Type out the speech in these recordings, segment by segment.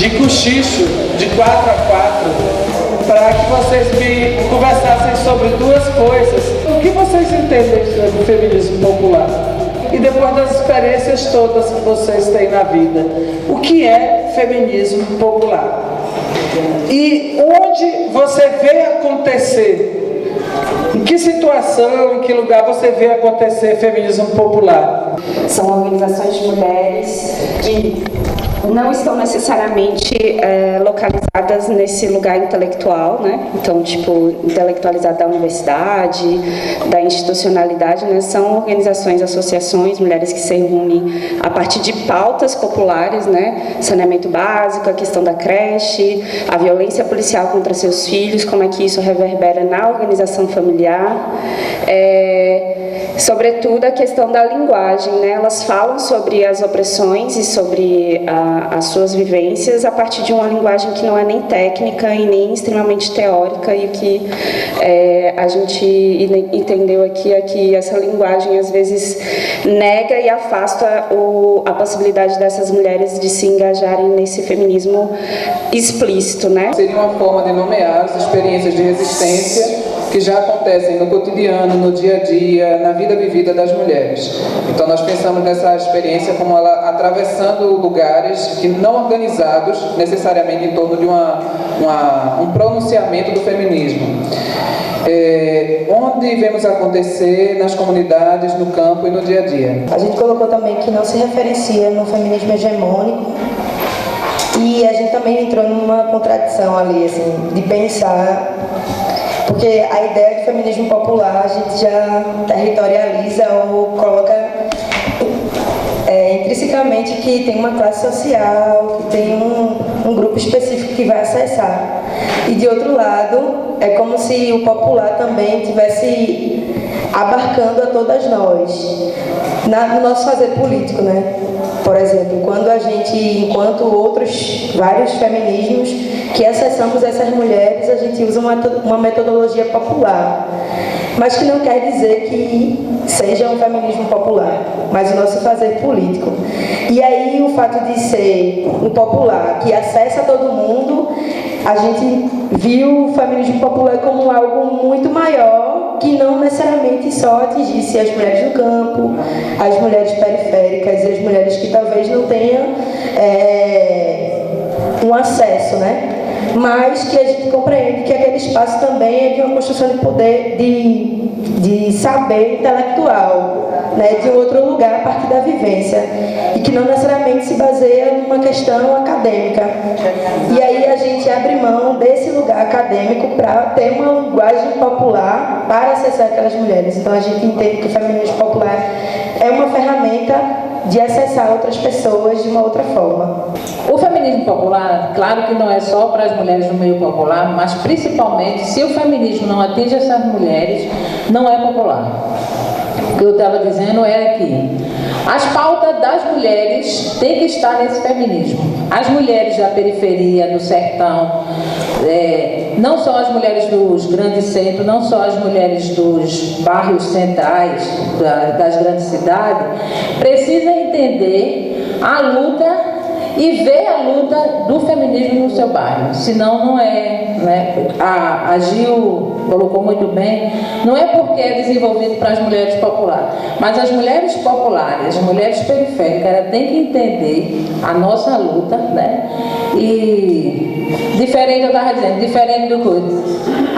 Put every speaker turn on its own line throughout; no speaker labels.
de cochicho, de 4 a 4, para que vocês me conversassem sobre duas coisas. O que vocês entendem sobre o feminismo popular? E depois das experiências todas que vocês têm na vida, o que é feminismo popular? E onde você vê acontecer? Em que situação, em que lugar você vê acontecer feminismo popular?
São organizações de mulheres que não estão necessariamente localizadas nesse lugar intelectual, né? Então, tipo, intelectualizado da universidade, da institucionalidade, né? São organizações, associações, mulheres que se reúnem a partir de pautas populares, né? Saneamento básico, a questão da creche, a violência policial contra seus filhos, como é que isso reverbera na organização familiar. Sobretudo a questão da linguagem, né? Elas falam sobre as opressões e sobre as suas vivências a partir de uma linguagem que não é nem técnica e nem extremamente teórica, e o que a gente entendeu aqui é que essa linguagem às vezes nega e afasta a possibilidade dessas mulheres de se engajarem nesse feminismo explícito, né?
Seria uma forma de nomear as experiências de resistência que já acontecem no cotidiano, no dia a dia, na vida vivida das mulheres. Então nós pensamos nessa experiência como ela atravessando lugares que não organizados necessariamente em torno de um pronunciamento do feminismo. Onde vemos acontecer nas comunidades, no campo e no dia a dia.
A gente colocou também que não se referencia no feminismo hegemônico, e a gente também entrou numa contradição ali, assim, de pensar, porque a ideia de feminismo popular a gente já territorializa ou coloca intrinsecamente que tem uma classe social, que tem um grupo específico que vai acessar. E de outro lado, é como se o popular também estivesse abarcando a todas nós, no nosso fazer político, né? Por exemplo, quando a gente, enquanto vários feminismos que acessamos essas mulheres, a gente usa uma metodologia popular, mas que não quer dizer que seja um feminismo popular, mas o nosso fazer político. E aí o fato de ser um popular que acessa todo mundo, a gente viu o feminismo popular como algo muito maior, que não necessariamente só atingisse as mulheres do campo, as mulheres periféricas e as mulheres que talvez não tenham um acesso, né? Mas que a gente compreende que aquele espaço também é de uma construção de poder, de saber intelectual, né? De outro lugar a partir da vivência, e que não necessariamente se baseia numa questão acadêmica. E aí a gente abre mão desse lugar acadêmico para ter uma linguagem popular para acessar aquelas mulheres. Então a gente entende que o feminismo popular é uma ferramenta de acessar outras pessoas de uma outra forma.
O feminismo popular, claro que não é só para as mulheres do meio popular, mas principalmente, se o feminismo não atinge essas mulheres, não é popular. O que eu estava dizendo é que as pautas das mulheres têm que estar nesse feminismo. As mulheres da periferia, do sertão, não só as mulheres dos grandes centros, não só as mulheres dos bairros centrais das grandes cidades, precisam entender a luta e ver a luta do feminismo no seu bairro. Senão não é, né? A Gil colocou muito bem, não é porque é desenvolvido para as mulheres populares, mas as mulheres populares, as mulheres periféricas, elas têm que entender a nossa luta, né? E diferente, eu estava dizendo, diferente do coisa.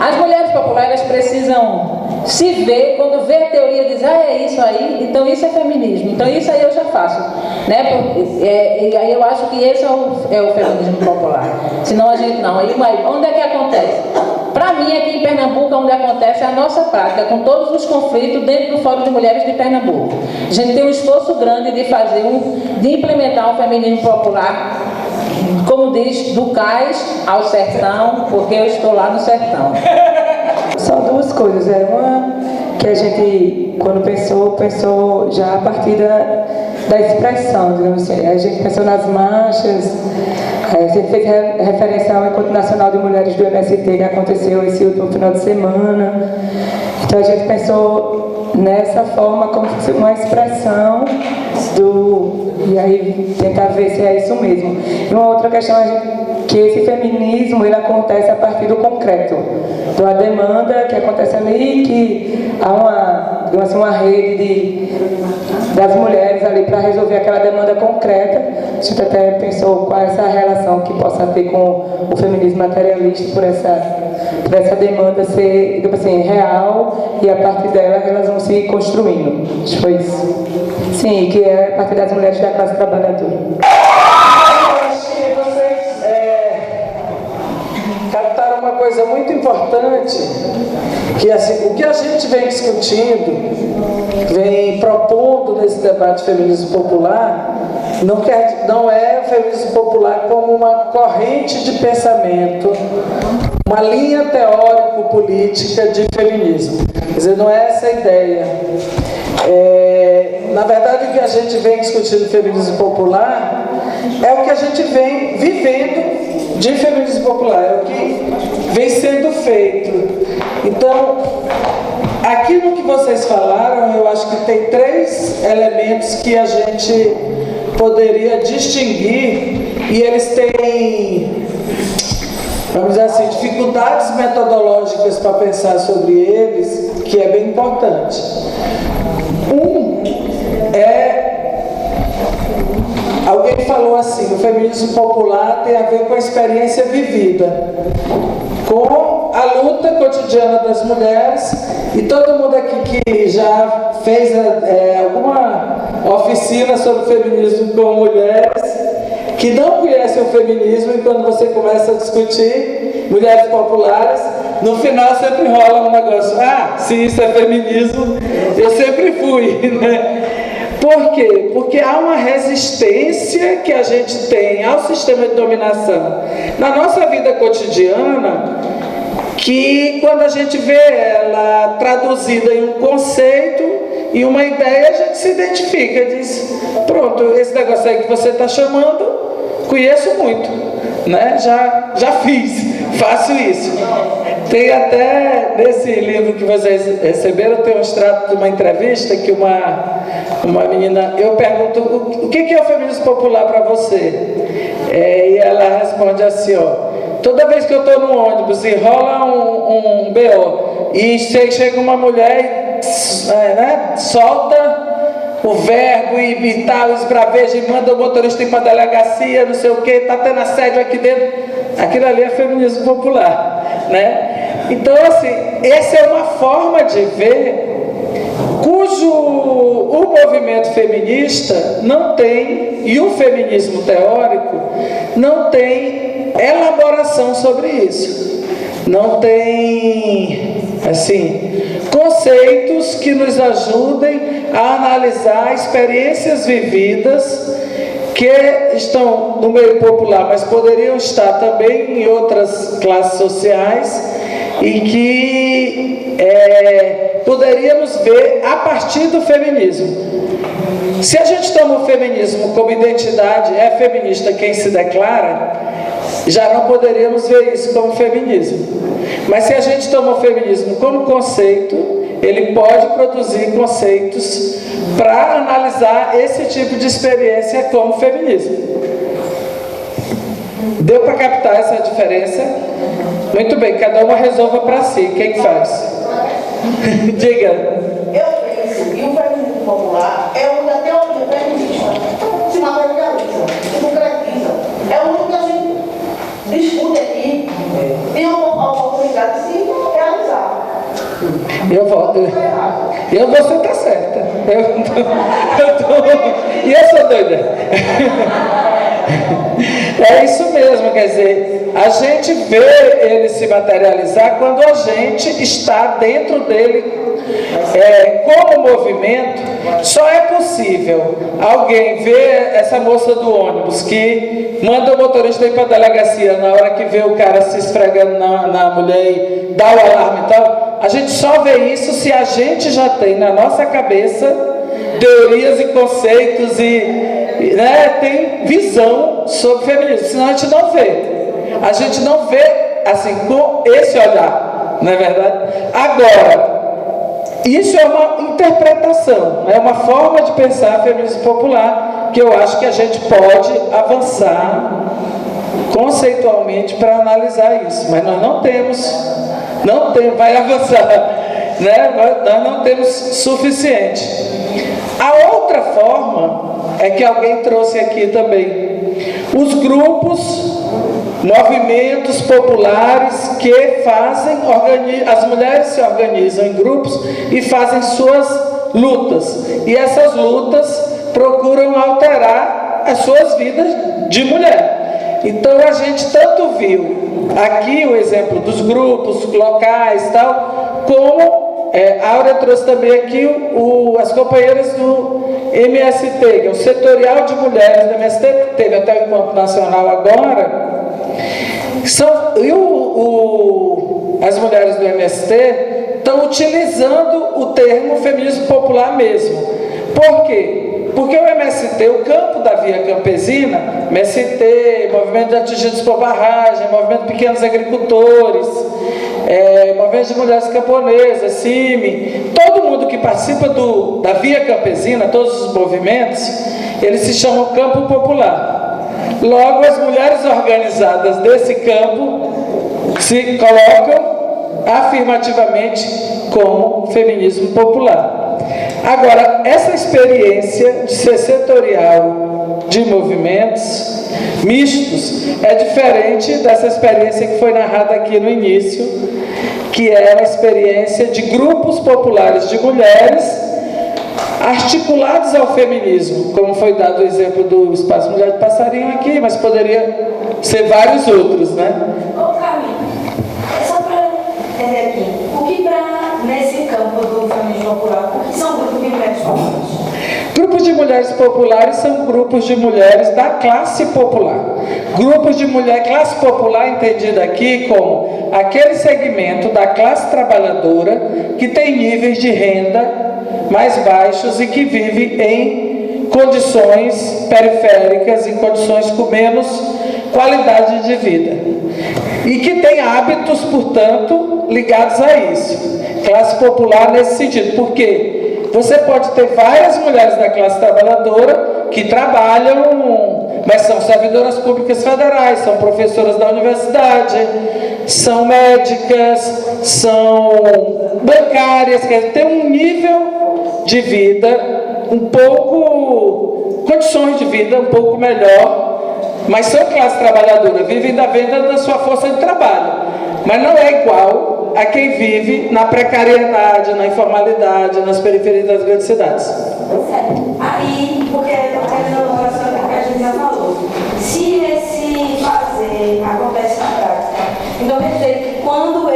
As mulheres populares precisam se ver, quando vê a teoria, diz, é isso aí, então isso é feminismo, então isso aí eu já faço, né? E aí eu acho que esse é o feminismo popular. Senão a gente não. Aí onde é que acontece? Para mim, aqui em Pernambuco, onde acontece a nossa prática, com todos os conflitos dentro do Fórum de Mulheres de Pernambuco. A gente tem um esforço grande de de implementar um feminismo popular, como diz, do cais ao sertão, porque eu estou lá no sertão.
Só duas coisas. Uma que a gente, quando pensou já a partir da expressão, digamos assim. A gente pensou nas marchas, a gente fez referência ao Encontro Nacional de Mulheres do MST, que aconteceu esse último final de semana. Então a gente pensou nessa forma como uma expressão
E aí tentar ver se é isso mesmo. E uma outra questão é que esse feminismo ele acontece a partir do concreto, da demanda que acontece ali, que há uma rede das mulheres ali para resolver aquela demanda concreta. A gente até pensou qual é essa relação que possa ter com o feminismo materialista, por essa demanda ser, tipo assim, real, e a partir dela elas vão se construindo. Acho que foi isso. Sim, que é a partir das mulheres da classe trabalhadora.
Eu acho que vocês captaram uma coisa muito importante, que assim, o que a gente vem discutindo, vem propondo nesse debate feminismo popular, não é o feminismo popular como uma corrente de pensamento, uma linha teórico-política de feminismo. Quer dizer, não é essa a ideia. Na verdade, o que a gente vem discutindo no feminismo popular é o que a gente vem vivendo de feminismo popular, é o que vem sendo feito. Então, aquilo que vocês falaram, eu acho que tem 3 elementos que a gente poderia distinguir, e eles têm, vamos dizer assim, dificuldades metodológicas para pensar sobre eles, que é bem importante. Alguém falou assim, o feminismo popular tem a ver com a experiência vivida, com a luta cotidiana das mulheres, e todo mundo aqui que já fez alguma oficina sobre feminismo com mulheres, que não conhecem o feminismo, e quando você começa a discutir mulheres populares, no final sempre rola um negócio, se isso é feminismo, eu sempre fui, né? Por quê? Porque há uma resistência que a gente tem ao sistema de dominação na nossa vida cotidiana, que quando a gente vê ela traduzida em um conceito e uma ideia, a gente se identifica e diz, pronto, esse negócio aí que você está chamando, conheço muito, né? Já fiz, faço isso. Tem até, nesse livro que vocês receberam, tem um extrato de uma entrevista que uma menina, eu pergunto, o que é o feminismo popular para você? E ela responde assim, toda vez que eu estou no ônibus e rola um BO, e chega uma mulher e solta o verbo e tal, esbraveja e manda o motorista ir para a delegacia, não sei o que, está tendo assédio aqui dentro, aquilo ali é feminismo popular, né? Então, assim, essa é uma forma de ver cujo o movimento feminista não tem, e o feminismo teórico não tem elaboração sobre isso, não tem, assim, conceitos que nos ajudem a analisar experiências vividas que estão no meio popular, mas poderiam estar também em outras classes sociais, e que poderíamos ver a partir do feminismo. Se a gente toma o feminismo como identidade, é feminista quem se declara, já não poderíamos ver isso como feminismo. Mas se a gente toma o feminismo como conceito, ele pode produzir conceitos para analisar esse tipo de experiência como feminismo. Deu para captar essa diferença? Muito bem, cada uma resolva para si. Quem faz? Diga.
Eu penso que o feminismo popular é onde a teoria feminista se materializa, se concretiza. É onde a gente discute aqui, tem uma oportunidade de se realizar.
Você está certa. E eu sou doida. É isso mesmo, quer dizer, a gente vê ele se materializar quando a gente está dentro dele. Como movimento, só é possível alguém ver essa moça do ônibus que manda o motorista ir para a delegacia na hora que vê o cara se esfregando na mulher e dá o alarme e tal. A gente só vê isso se a gente já tem na nossa cabeça teorias e conceitos tem visão sobre feminismo, senão a gente não vê. A gente não vê assim com esse olhar, não é verdade? Agora, Isso é uma interpretação, é uma forma de pensar feminismo popular que eu acho que a gente pode avançar conceitualmente para analisar isso, mas nós não temos, vai avançar, né? Nós não temos suficiente. A outra forma é que alguém trouxe aqui também, os grupos, movimentos populares que fazem, as mulheres se organizam em grupos e fazem suas lutas, e essas lutas procuram alterar as suas vidas de mulher. Então a gente tanto viu aqui o exemplo dos grupos locais tal, como a Áurea trouxe também aqui as companheiras do MST, que é o Setorial de Mulheres do MST, que teve até o Encontro Nacional agora. As mulheres do MST estão utilizando o termo feminismo popular mesmo. Por quê? Porque o MST, o campo da Via Campesina, MST, Movimento de Atingidos por Barragem, Movimento de Pequenos Agricultores, Movimento de Mulheres Camponesas, CIMI, todo mundo que participa da Via Campesina, todos os movimentos, eles se chamam campo popular. Logo, as mulheres organizadas desse campo se colocam afirmativamente como feminismo popular. Agora, essa experiência de ser setorial de movimentos mistos é diferente dessa experiência que foi narrada aqui no início, que é uma experiência de grupos populares de mulheres articulados ao feminismo, como foi dado o exemplo do Espaço Mulher de Passarinho aqui, mas poderia ser vários outros, né?
Ô, Carmen, é só para entender aqui, o que nesse campo do feminismo popular, o que são grupos de mulheres populares?
Grupos de mulheres populares são grupos de mulheres da classe popular. Grupos de mulher, classe popular entendida aqui como aquele segmento da classe trabalhadora que tem níveis de renda mais baixos e que vive em condições periféricas, em condições com menos qualidade de vida. E que tem hábitos, portanto, ligados a isso. Classe popular nesse sentido. Por quê? Você pode ter várias mulheres da classe trabalhadora que trabalham, mas são servidoras públicas federais, são professoras da universidade, são médicas, são bancárias, quer dizer, tem um nível de vida um pouco, condições de vida um pouco melhor, mas são classe trabalhadora, vivem da venda da sua força de trabalho, mas não é igual a quem vive na precariedade, na informalidade, nas periferias das grandes cidades.
Certo. Aí, porque a relação que a gente já falou, se esse fazer acontece na prática, então quer dizer que quando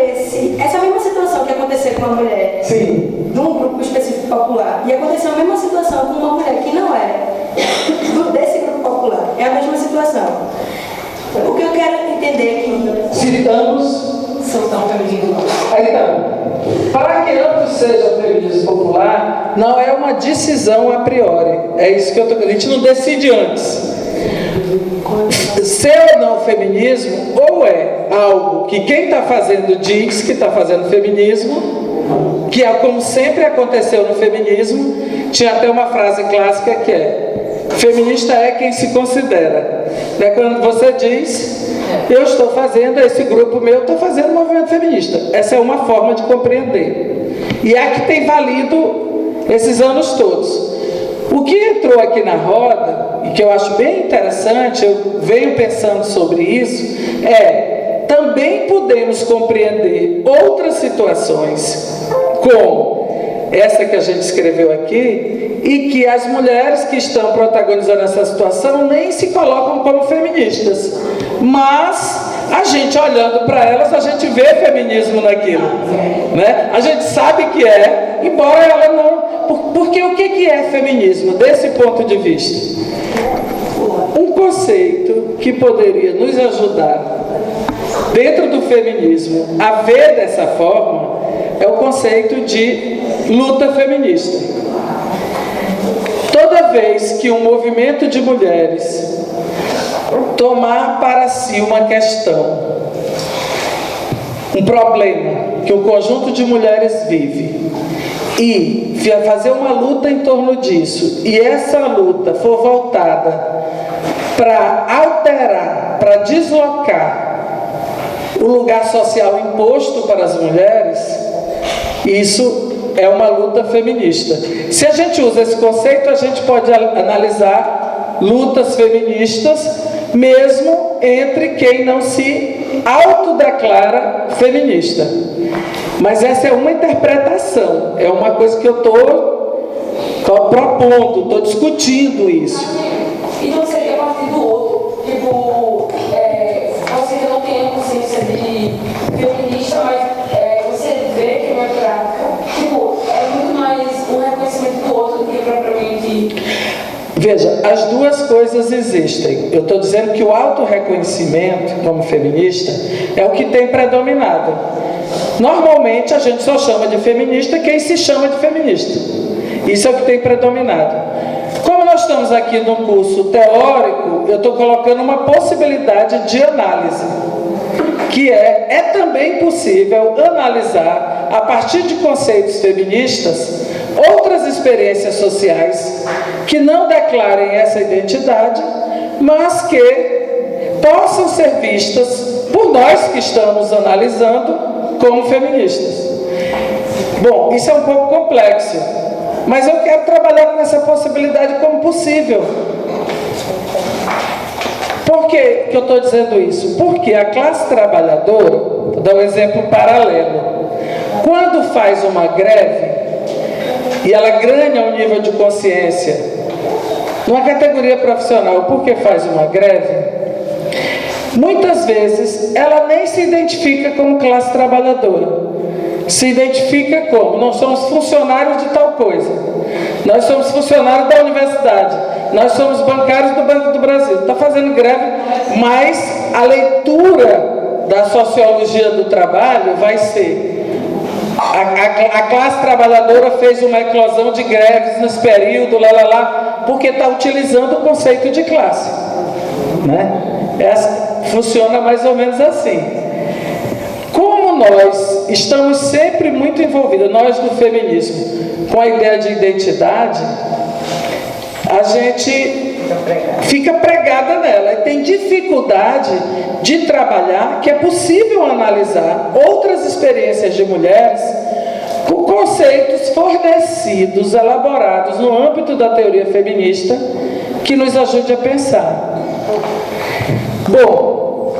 essa mesma situação que aconteceu com uma mulher
Sim.
de um grupo específico popular, e aconteceu a mesma situação com uma mulher que não é desse grupo popular, é a mesma situação. O que eu quero entender aqui...
Citamos...
São tão femininos.
Então, para que ambos sejam feminismo popular, não é uma decisão a priori. É isso que eu estou dizendo. A gente não decide antes. Ser ou não feminismo, ou é algo que quem está fazendo diz que está fazendo feminismo, que é como sempre aconteceu no feminismo. Tinha até uma frase clássica que é: feminista é quem se considera. É quando você diz, eu estou fazendo, esse grupo meu está fazendo movimento feminista. Essa é uma forma de compreender. E é a que tem valido esses anos todos. O que entrou aqui na roda, e que eu acho bem interessante, eu venho pensando sobre isso, também podemos compreender outras situações, como essa que a gente escreveu aqui, e que as mulheres que estão protagonizando essa situação nem se colocam como feministas, mas a gente olhando para elas, a gente vê feminismo naquilo, né? A gente sabe que é, embora ela não... Porque o que é feminismo desse ponto de vista? Um conceito que poderia nos ajudar dentro do feminismo a ver dessa forma é o conceito de luta feminista. Toda vez que um movimento de mulheres tomar para si uma questão, um problema que o conjunto de mulheres vive, e fazer uma luta em torno disso, e essa luta for voltada para alterar, para deslocar o lugar social imposto para as mulheres, isso é uma luta feminista. Se a gente usa esse conceito, a gente pode analisar lutas feministas, mesmo entre quem não se autodeclara feminista. Mas essa é uma interpretação, é uma coisa que eu estou propondo, estou discutindo isso.
Então seria a partir do outro, tipo, você que não tem a consciência de feminista, mas você vê que não é prática, tipo, é muito mais um reconhecimento do outro do que propriamente...
Veja, as duas coisas existem. Eu estou dizendo que o autorreconhecimento, como feminista, é o que tem predominado. Normalmente, a gente só chama de feminista quem se chama de feminista. Isso é o que tem predominado. Como nós estamos aqui num curso teórico, eu estou colocando uma possibilidade de análise, que é também possível analisar, a partir de conceitos feministas, outras experiências sociais que não declarem essa identidade, mas que possam ser vistas por nós que estamos analisando como feministas. Bom, isso é um pouco complexo, mas eu quero trabalhar com essa possibilidade como possível. Por que eu estou dizendo isso? Porque a classe trabalhadora, vou dar um exemplo paralelo, quando faz uma greve e ela ganha um nível de consciência numa categoria profissional, porque faz uma greve, muitas vezes ela nem se identifica como classe trabalhadora, se identifica como: nós somos funcionários de tal coisa, nós somos funcionários da universidade, nós somos bancários do Banco do Brasil. Está fazendo greve, mas a leitura da sociologia do trabalho vai ser: a classe trabalhadora fez uma eclosão de greves nesse período, porque está utilizando o conceito de classe, né? Funciona mais ou menos assim. Como nós estamos sempre muito envolvidos, nós do feminismo, com a ideia de identidade, a gente fica pregada nela e tem dificuldade de trabalhar que é possível analisar outras experiências de mulheres com conceitos fornecidos, elaborados no âmbito da teoria feminista, que nos ajude a pensar. Bom,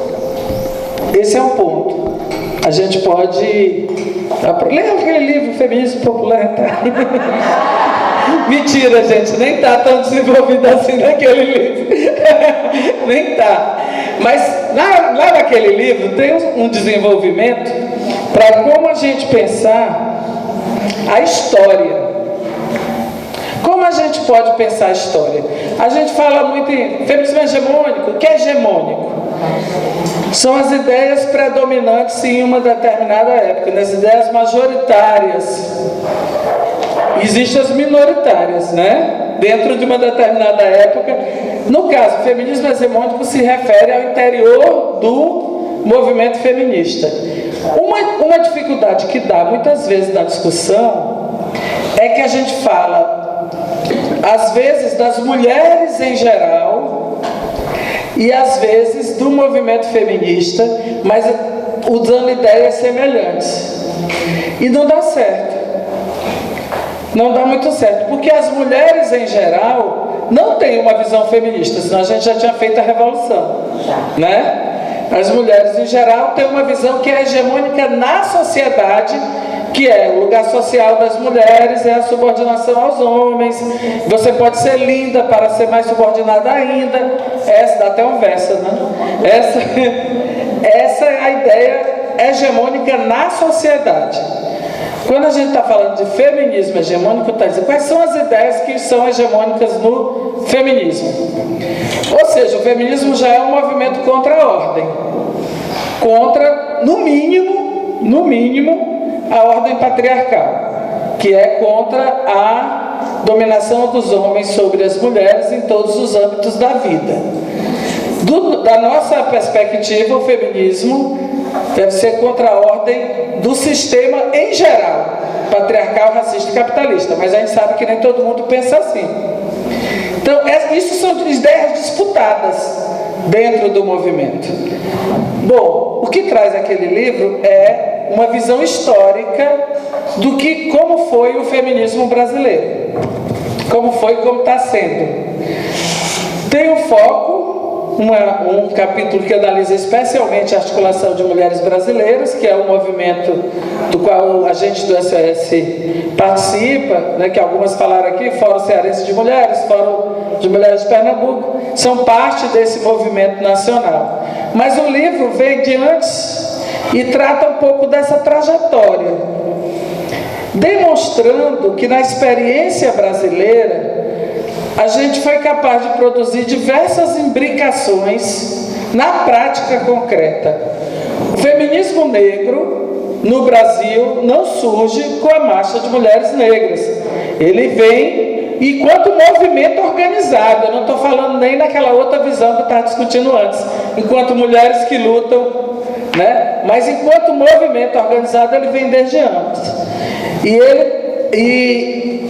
esse é um ponto. A gente pode ler aquele livro Feminismo Popular, tá? Mentira, gente, nem está tão desenvolvido assim naquele livro. Nem está. Mas lá naquele livro tem um desenvolvimento para como a gente pensar a história. Como a gente pode pensar a história? A gente fala muito em feminismo hegemônico. O que é hegemônico? São as ideias predominantes em uma determinada época, nas ideias majoritárias. Existem as minoritárias, né? Dentro de uma determinada época. No caso, o feminismo hegemônico se refere ao interior do movimento feminista. Uma dificuldade que dá muitas vezes na discussão é que a gente fala, às vezes, das mulheres em geral e às vezes do movimento feminista, mas usando ideias semelhantes. E não dá certo. Não dá muito certo, porque as mulheres em geral não têm uma visão feminista, senão a gente já tinha feito a revolução, né? As mulheres em geral têm uma visão que é hegemônica na sociedade, que é o lugar social das mulheres, é a subordinação aos homens. Você pode ser linda para ser mais subordinada ainda. Essa dá até um verso, né? Essa é a ideia hegemônica na sociedade. Quando a gente está falando de feminismo hegemônico, está dizendo quais são as ideias que são hegemônicas no feminismo. Ou seja, o feminismo já é um movimento contra a ordem, contra, no mínimo, a ordem patriarcal, que é contra a dominação dos homens sobre as mulheres em todos os âmbitos da vida. Da nossa perspectiva, o feminismo deve ser contra a ordem do sistema em geral. patriarcal, racista e capitalista, mas a gente sabe que nem todo mundo pensa assim. Então, isso são ideias disputadas dentro do movimento. Bom, o que traz aquele livro é uma visão histórica do que, como foi o feminismo brasileiro, como foi e como está sendo. Tem um foco, um capítulo que analisa especialmente a articulação de mulheres brasileiras, que é um movimento do qual a gente do SOS participa, né, que algumas falaram aqui, Fórum Cearense de Mulheres, Fórum de Mulheres de Pernambuco, são parte desse movimento nacional. Mas o livro vem de antes e trata um pouco dessa trajetória, demonstrando que na experiência brasileira a gente foi capaz de produzir diversas imbricações na prática concreta. O feminismo negro no Brasil não surge com a marcha de mulheres negras. Ele vem enquanto movimento organizado. Eu não estou falando nem naquela outra visão que eu estava discutindo antes, enquanto mulheres que lutam, né? Mas enquanto movimento organizado ele vem desde antes. E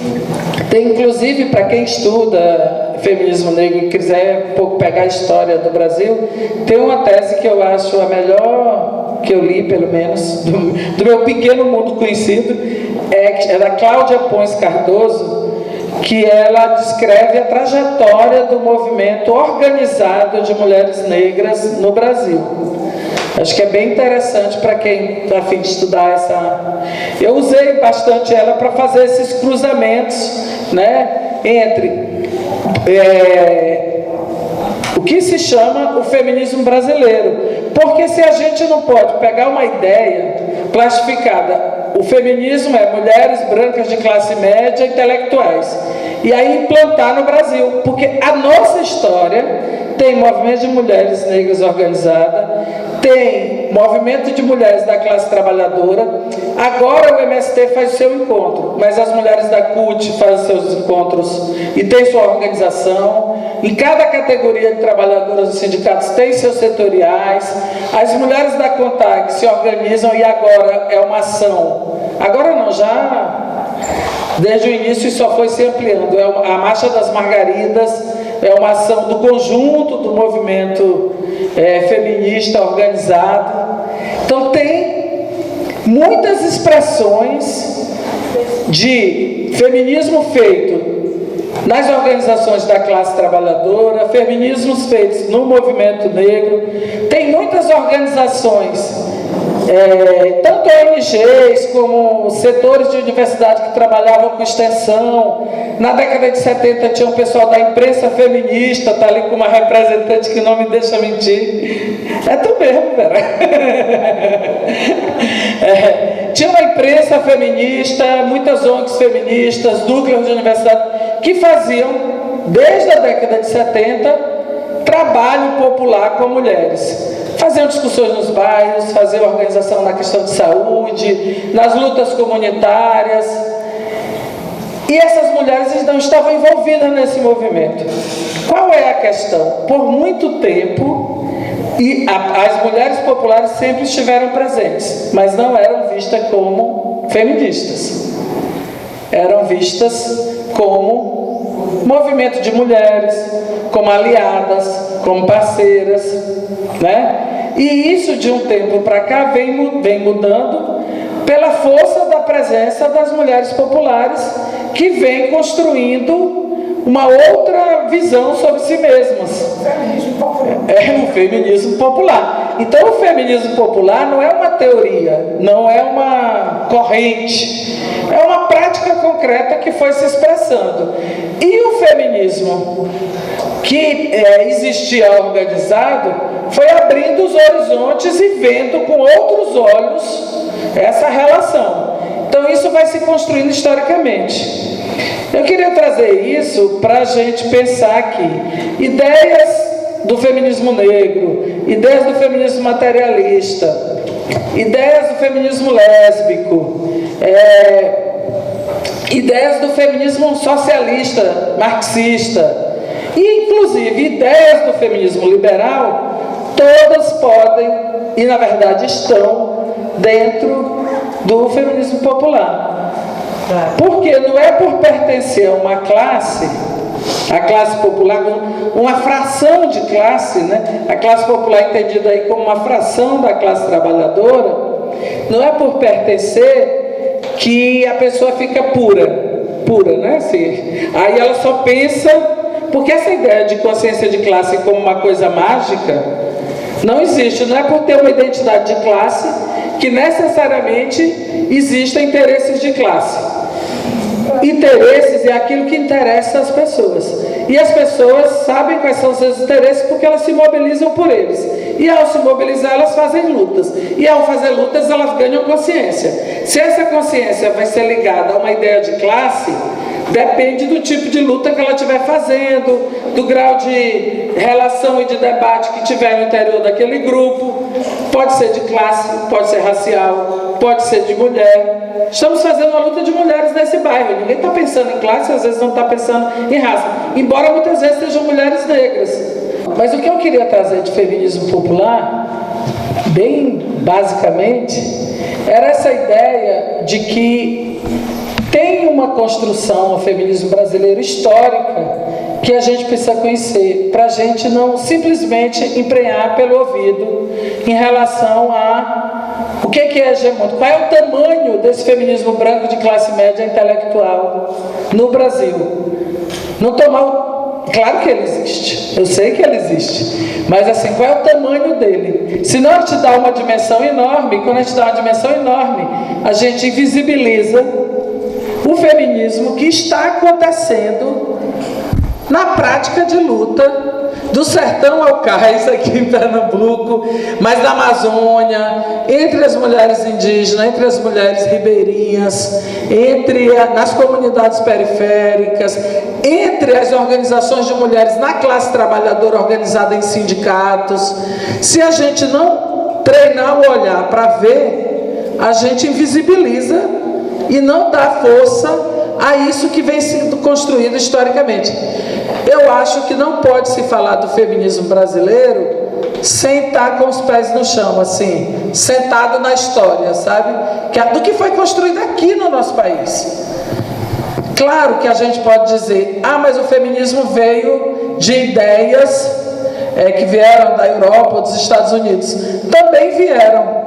tem, inclusive, para quem estuda feminismo negro e quiser um pouco pegar a história do Brasil, tem uma tese que eu acho a melhor que eu li, pelo menos, do meu pequeno mundo conhecido, é da Cláudia Pons Cardoso, que ela descreve a trajetória do movimento organizado de mulheres negras no Brasil. Acho que é bem interessante para quem está a fim de estudar essa... Eu usei bastante ela para fazer esses cruzamentos, né, entre o que se chama o feminismo brasileiro. Porque se a gente não pode pegar uma ideia classificada, o feminismo é mulheres brancas de classe média intelectuais, e aí implantar no Brasil, porque a nossa história tem movimento de mulheres negras organizada, tem movimento de mulheres da classe trabalhadora. Agora o MST faz o seu encontro, mas as mulheres da CUT fazem seus encontros e tem sua organização. Em cada categoria de trabalhadoras dos sindicatos tem seus setoriais. As mulheres da CONTAG se organizam e agora é uma ação. Agora não, já desde o início isso só foi se ampliando. A Marcha das Margaridas é uma ação do conjunto do movimento feminista organizado. Então tem muitas expressões de feminismo feito nas organizações da classe trabalhadora, feminismos feitos no movimento negro. Tem muitas organizações, tanto ONGs como setores de universidade que trabalhavam com extensão. Na década de 70 tinha um pessoal da imprensa feminista, está ali com uma representante que não me deixa mentir. É tu mesmo, Vera. Tinha uma imprensa feminista, muitas ONGs feministas, núcleos de universidade, que faziam, desde a década de 70, trabalho popular com mulheres. Faziam discussões nos bairros, faziam organização na questão de saúde, nas lutas comunitárias. E essas mulheres não estavam envolvidas nesse movimento. Qual é a questão? Por muito tempo, as mulheres populares sempre estiveram presentes, mas não eram vistas como feministas. Eram vistas como movimento de mulheres, como aliadas, como parceiras, né? E isso de um tempo para cá vem mudando pela força da presença das mulheres populares, que vem construindo uma outra visão sobre si mesmas. É um feminismo popular. Então o feminismo popular não é uma teoria, não é uma corrente, é uma prática concreta que foi se expressando. E o feminismo que existia organizado foi abrindo os horizontes e vendo com outros olhos essa relação. Então isso vai se construindo historicamente. Eu queria trazer isso para a gente pensar aqui. Ideias do feminismo negro, ideias do feminismo materialista, ideias do feminismo lésbico, ideias do feminismo socialista, marxista, e inclusive ideias do feminismo liberal, todas podem, e na verdade estão, dentro do feminismo popular. Porque não é por pertencer a uma classe, a classe popular, uma fração de classe, né? A classe popular entendida aí como uma fração da classe trabalhadora, não é por pertencer que a pessoa fica pura, né? Assim, aí ela só pensa, porque essa ideia de consciência de classe como uma coisa mágica não existe. Não é por ter uma identidade de classe que necessariamente existem interesses de classe. Interesses é aquilo que interessa às pessoas. E as pessoas sabem quais são os seus interesses porque elas se mobilizam por eles. E ao se mobilizar, elas fazem lutas. E ao fazer lutas, elas ganham consciência. Se essa consciência vai ser ligada a uma ideia de classe, depende do tipo de luta que ela estiver fazendo, do grau de relação e de debate que tiver no interior daquele grupo. Pode ser de classe, pode ser racial, pode ser de mulher. Estamos fazendo uma luta de mulheres nesse bairro. Ninguém está pensando em classe, às vezes não está pensando em raça. Embora muitas vezes sejam mulheres negras. Mas o que eu queria trazer de feminismo popular, bem basicamente, era essa ideia de que tem uma construção no feminismo brasileiro histórica que a gente precisa conhecer, para a gente não simplesmente emprenhar pelo ouvido em relação a o que é hegemônico, qual é o tamanho desse feminismo branco de classe média intelectual no Brasil. Não tomar, claro que ele existe, eu sei que ele existe, mas assim, qual é o tamanho dele? Senão ele te dá uma dimensão enorme, e quando a gente dá uma dimensão enorme, a gente invisibiliza o feminismo que está acontecendo na prática de luta do sertão ao cais aqui em Pernambuco, mas na Amazônia, entre as mulheres indígenas, entre as mulheres ribeirinhas, nas comunidades periféricas, entre as organizações de mulheres na classe trabalhadora organizada em sindicatos. Se a gente não treinar o olhar para ver, a gente invisibiliza e não dá força a isso que vem sendo construído historicamente. Eu acho que não pode se falar do feminismo brasileiro sem estar com os pés no chão, assim, sentado na história, sabe? Do que foi construído aqui no nosso país. Claro que a gente pode dizer, mas o feminismo veio de ideias que vieram da Europa ou dos Estados Unidos. Também vieram.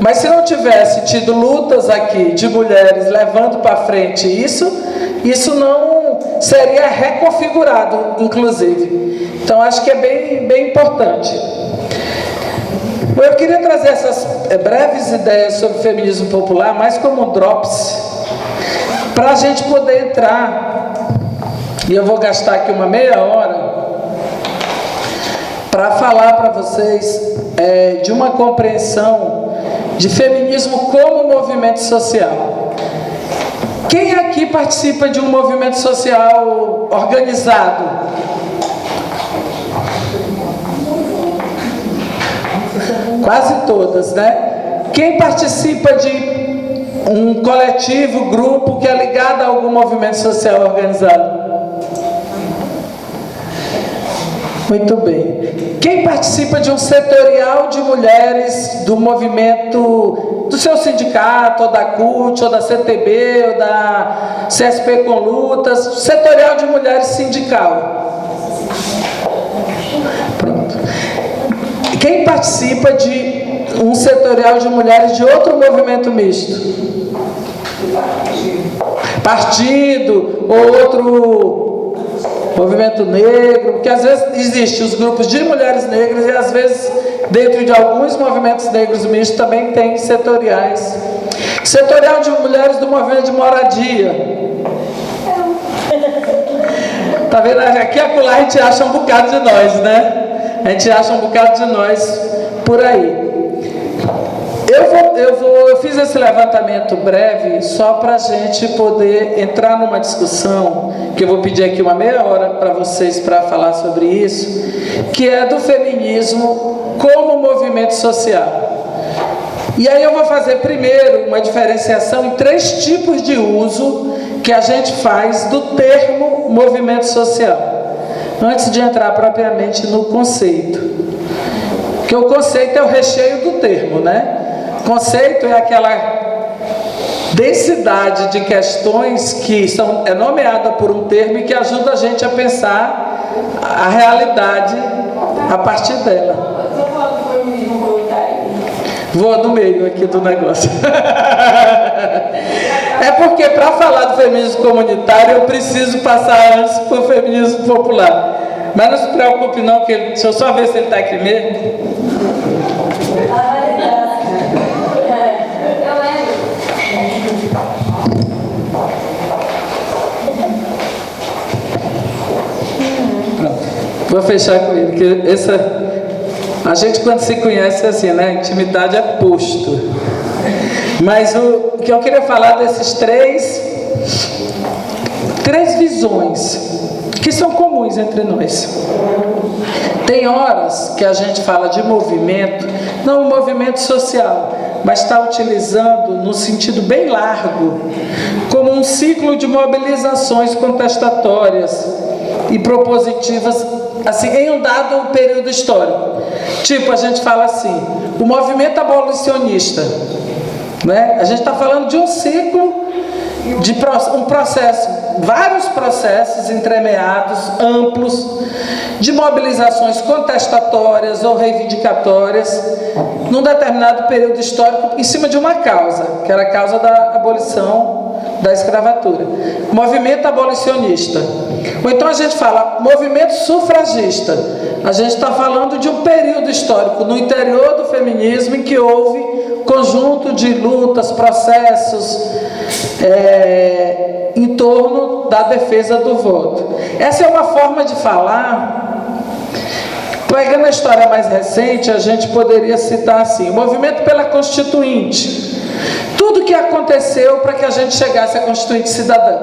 Mas se não tivesse tido lutas aqui de mulheres levando para frente isso não seria reconfigurado, inclusive. Então, acho que é bem importante. Eu queria trazer essas breves ideias sobre o feminismo popular, mais como um drops, para a gente poder entrar, e eu vou gastar aqui uma meia hora, para falar para vocês de uma compreensão de feminismo como movimento social. Quem aqui participa de um movimento social organizado? Quase todas, né? Quem participa de um coletivo, grupo que é ligado a algum movimento social organizado? Muito bem. Quem participa de um setorial de mulheres do movimento, do seu sindicato, ou da CUT, ou da CTB, ou da CSP com Lutas, setorial de mulheres sindical? Pronto. Quem participa de um setorial de mulheres de outro movimento misto? Partido, ou outro movimento negro, porque às vezes existem os grupos de mulheres negras e às vezes dentro de alguns movimentos negros mistos também tem setoriais. Setorial de mulheres do movimento de moradia. Tá vendo? Aqui e acolá a gente acha um bocado de nós, né? A gente acha um bocado de nós por aí. Eu fiz esse levantamento breve só para a gente poder entrar numa discussão, que eu vou pedir aqui uma meia hora para vocês para falar sobre isso, que é do feminismo como movimento social. E aí eu vou fazer primeiro uma diferenciação em 3 tipos de uso que a gente faz do termo movimento social, antes de entrar propriamente no conceito. Porque o conceito é o recheio do termo, né? Conceito é densidade de questões que é nomeada por um termo e que ajuda a gente a pensar a realidade a partir dela. Vou no meio aqui do negócio. É porque para falar do feminismo comunitário eu preciso passar antes por feminismo popular. Mas não se preocupe não, que deixa eu só ver se ele está aqui mesmo. Vou fechar com ele, que a gente quando se conhece assim, né? Intimidade é posto. Mas o que eu queria falar desses três visões que são comuns entre nós. Tem horas que a gente fala de movimento, não um movimento social, mas está utilizando no sentido bem largo, como um ciclo de mobilizações contestatórias e propositivas, assim, em um dado período histórico. Tipo, a gente fala assim, o movimento abolicionista, né? A gente está falando de um ciclo, de um processo, vários processos entremeados, amplos, de mobilizações contestatórias ou reivindicatórias, num determinado período histórico, em cima de uma causa, que era a causa da abolição da escravatura. Movimento abolicionista. Ou então a gente fala movimento sufragista. A gente está falando de um período histórico no interior do feminismo em que houve conjunto de lutas, processos em torno da defesa do voto. Essa é uma forma de falar. Pegando a história mais recente, a gente poderia citar assim, o movimento pela Constituinte. Tudo que aconteceu para que a gente chegasse à Constituinte Cidadã.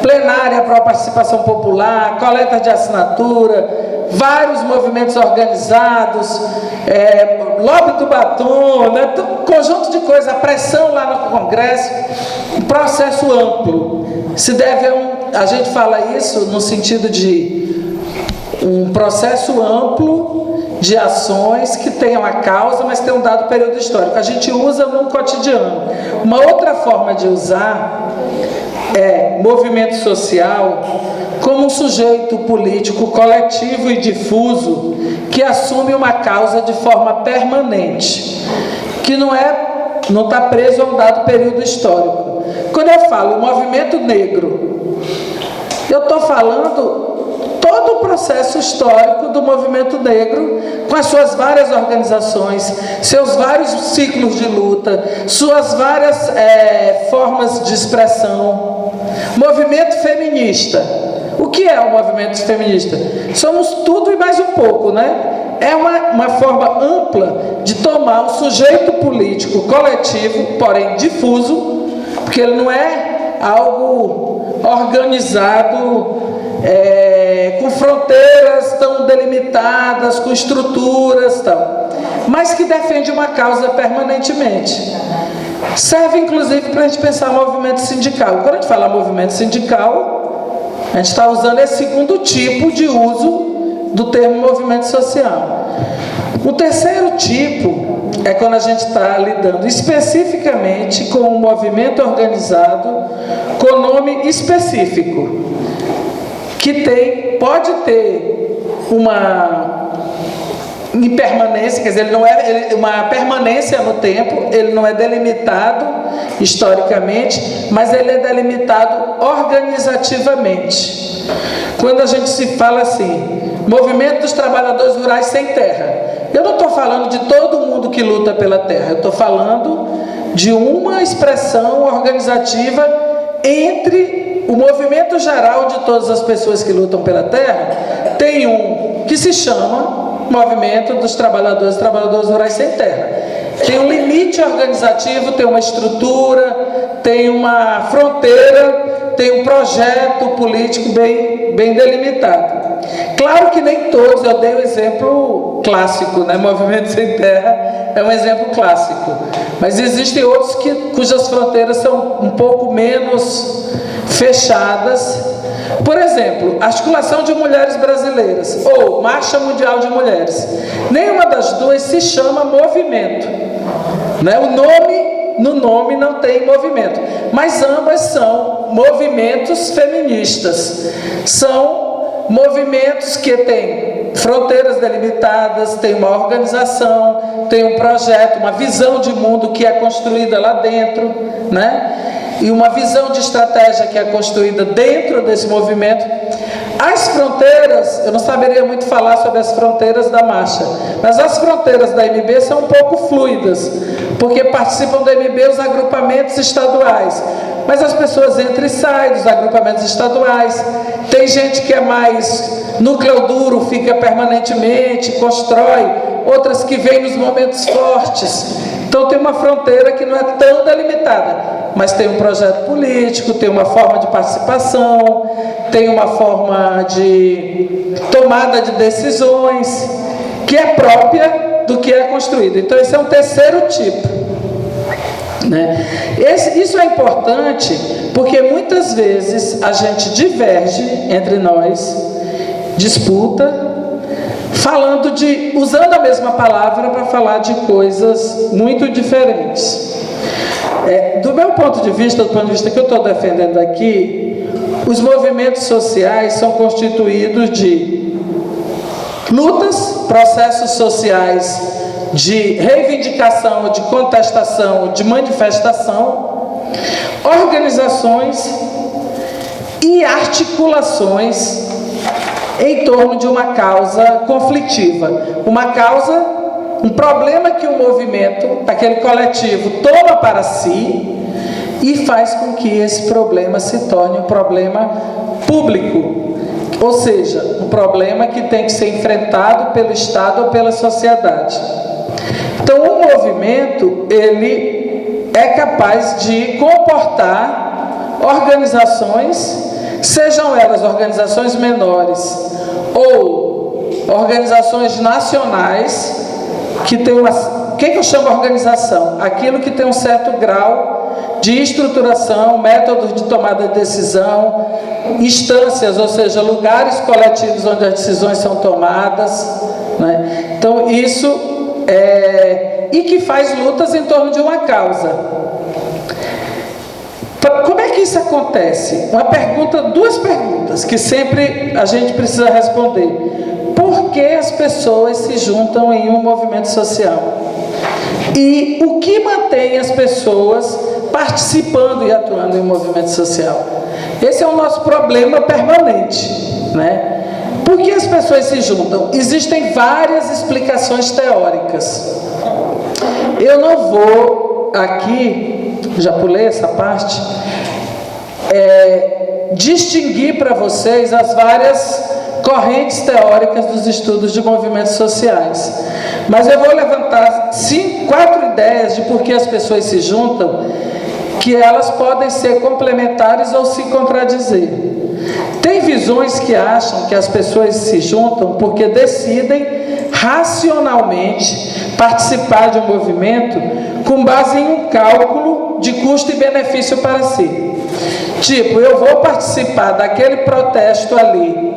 Plenária para a participação popular, coleta de assinatura, vários movimentos organizados, lobby do batom, né? Conjunto de coisas, a pressão lá no Congresso, um processo amplo. Se deve a gente fala isso no sentido de um processo amplo de ações que tenham a causa, mas tenham um dado período histórico. A gente usa no cotidiano. Uma outra forma de usar é movimento social como um sujeito político coletivo e difuso que assume uma causa de forma permanente, que não está preso a um dado período histórico. Quando eu falo movimento negro, eu estou falando todo o processo histórico do movimento negro, com as suas várias organizações, seus vários ciclos de luta, suas várias formas de expressão. Movimento feminista. O que é o movimento feminista? Somos tudo e mais um pouco, né? É uma forma ampla de tomar o sujeito político coletivo, porém difuso, porque ele não é algo organizado, com fronteiras tão delimitadas, com estruturas tal, mas que defende uma causa permanentemente. Serve inclusive para a gente pensar o movimento sindical. Quando a gente fala movimento sindical, a gente está usando esse segundo tipo de uso do termo movimento social. O terceiro tipo é quando a gente está lidando especificamente com um movimento organizado com nome específico, que pode ter uma impermanência, quer dizer, ele não é uma permanência no tempo, ele não é delimitado historicamente, mas ele é delimitado organizativamente. Quando a gente se fala assim, movimento dos trabalhadores rurais sem terra, eu não estou falando de todo mundo que luta pela terra, eu estou falando de uma expressão organizativa entre o movimento geral de todas as pessoas que lutam pela terra. Tem um que se chama Movimento dos Trabalhadores e Trabalhadoras Rurais Sem Terra. Tem um limite organizativo, tem uma estrutura, tem uma fronteira, tem um projeto político bem delimitado. Claro que nem todos, eu dei o exemplo clássico, né? Movimento Sem Terra é um exemplo clássico, mas existem outros cujas fronteiras são um pouco menos fechadas. Por exemplo, Articulação de Mulheres Brasileiras ou Marcha Mundial de Mulheres. Nenhuma das duas se chama movimento, né? O nome no nome não tem movimento, mas ambas são movimentos feministas. São movimentos que têm fronteiras delimitadas, têm uma organização, têm um projeto, uma visão de mundo que é construída lá dentro, né? E uma visão de estratégia que é construída dentro desse movimento. As fronteiras, eu não saberia muito falar sobre as fronteiras da marcha, mas as fronteiras da MB são um pouco fluidas, porque participam da MB os agrupamentos estaduais, mas as pessoas entram e saem dos agrupamentos estaduais. Tem gente que é mais núcleo duro, fica permanentemente, constrói, outras que vêm nos momentos fortes. Então tem uma fronteira que não é tão delimitada, mas tem um projeto político, tem uma forma de participação, tem uma forma de tomada de decisões que é própria do que é construído. Então esse é um terceiro tipo, né? Isso é importante porque muitas vezes a gente diverge entre nós, disputa, usando a mesma palavra para falar de coisas muito diferentes. Do meu ponto de vista, do ponto de vista que eu estou defendendo aqui, os movimentos sociais são constituídos de lutas, processos sociais de reivindicação, de contestação, de manifestação, organizações e articulações em torno de uma causa conflitiva, uma causa, um problema que o movimento, aquele coletivo, toma para si e faz com que esse problema se torne um problema público, ou seja, um problema que tem que ser enfrentado pelo Estado ou pela sociedade. Então, o movimento, ele é capaz de comportar organizações, sejam elas organizações menores ou organizações nacionais, que tem uma... O que eu chamo de organização? Aquilo que tem um certo grau de estruturação, métodos de tomada de decisão, instâncias, ou seja, lugares coletivos onde as decisões são tomadas, né? Então, isso e que faz lutas em torno de uma causa. Como é que isso acontece? Duas perguntas que sempre a gente precisa responder. Por que as pessoas se juntam em um movimento social? E o que mantém as pessoas participando e atuando em um movimento social? Esse é o nosso problema permanente, né? Por que as pessoas se juntam? Existem várias explicações teóricas. Eu não vou aqui, já pulei essa parte, distinguir para vocês as várias correntes teóricas dos estudos de movimentos sociais. Mas eu vou levantar 4 ideias de por que as pessoas se juntam, que elas podem ser complementares ou se contradizer. Tem visões que acham que as pessoas se juntam porque decidem racionalmente participar de um movimento com base em um cálculo de custo e benefício para si. Tipo, eu vou participar daquele protesto ali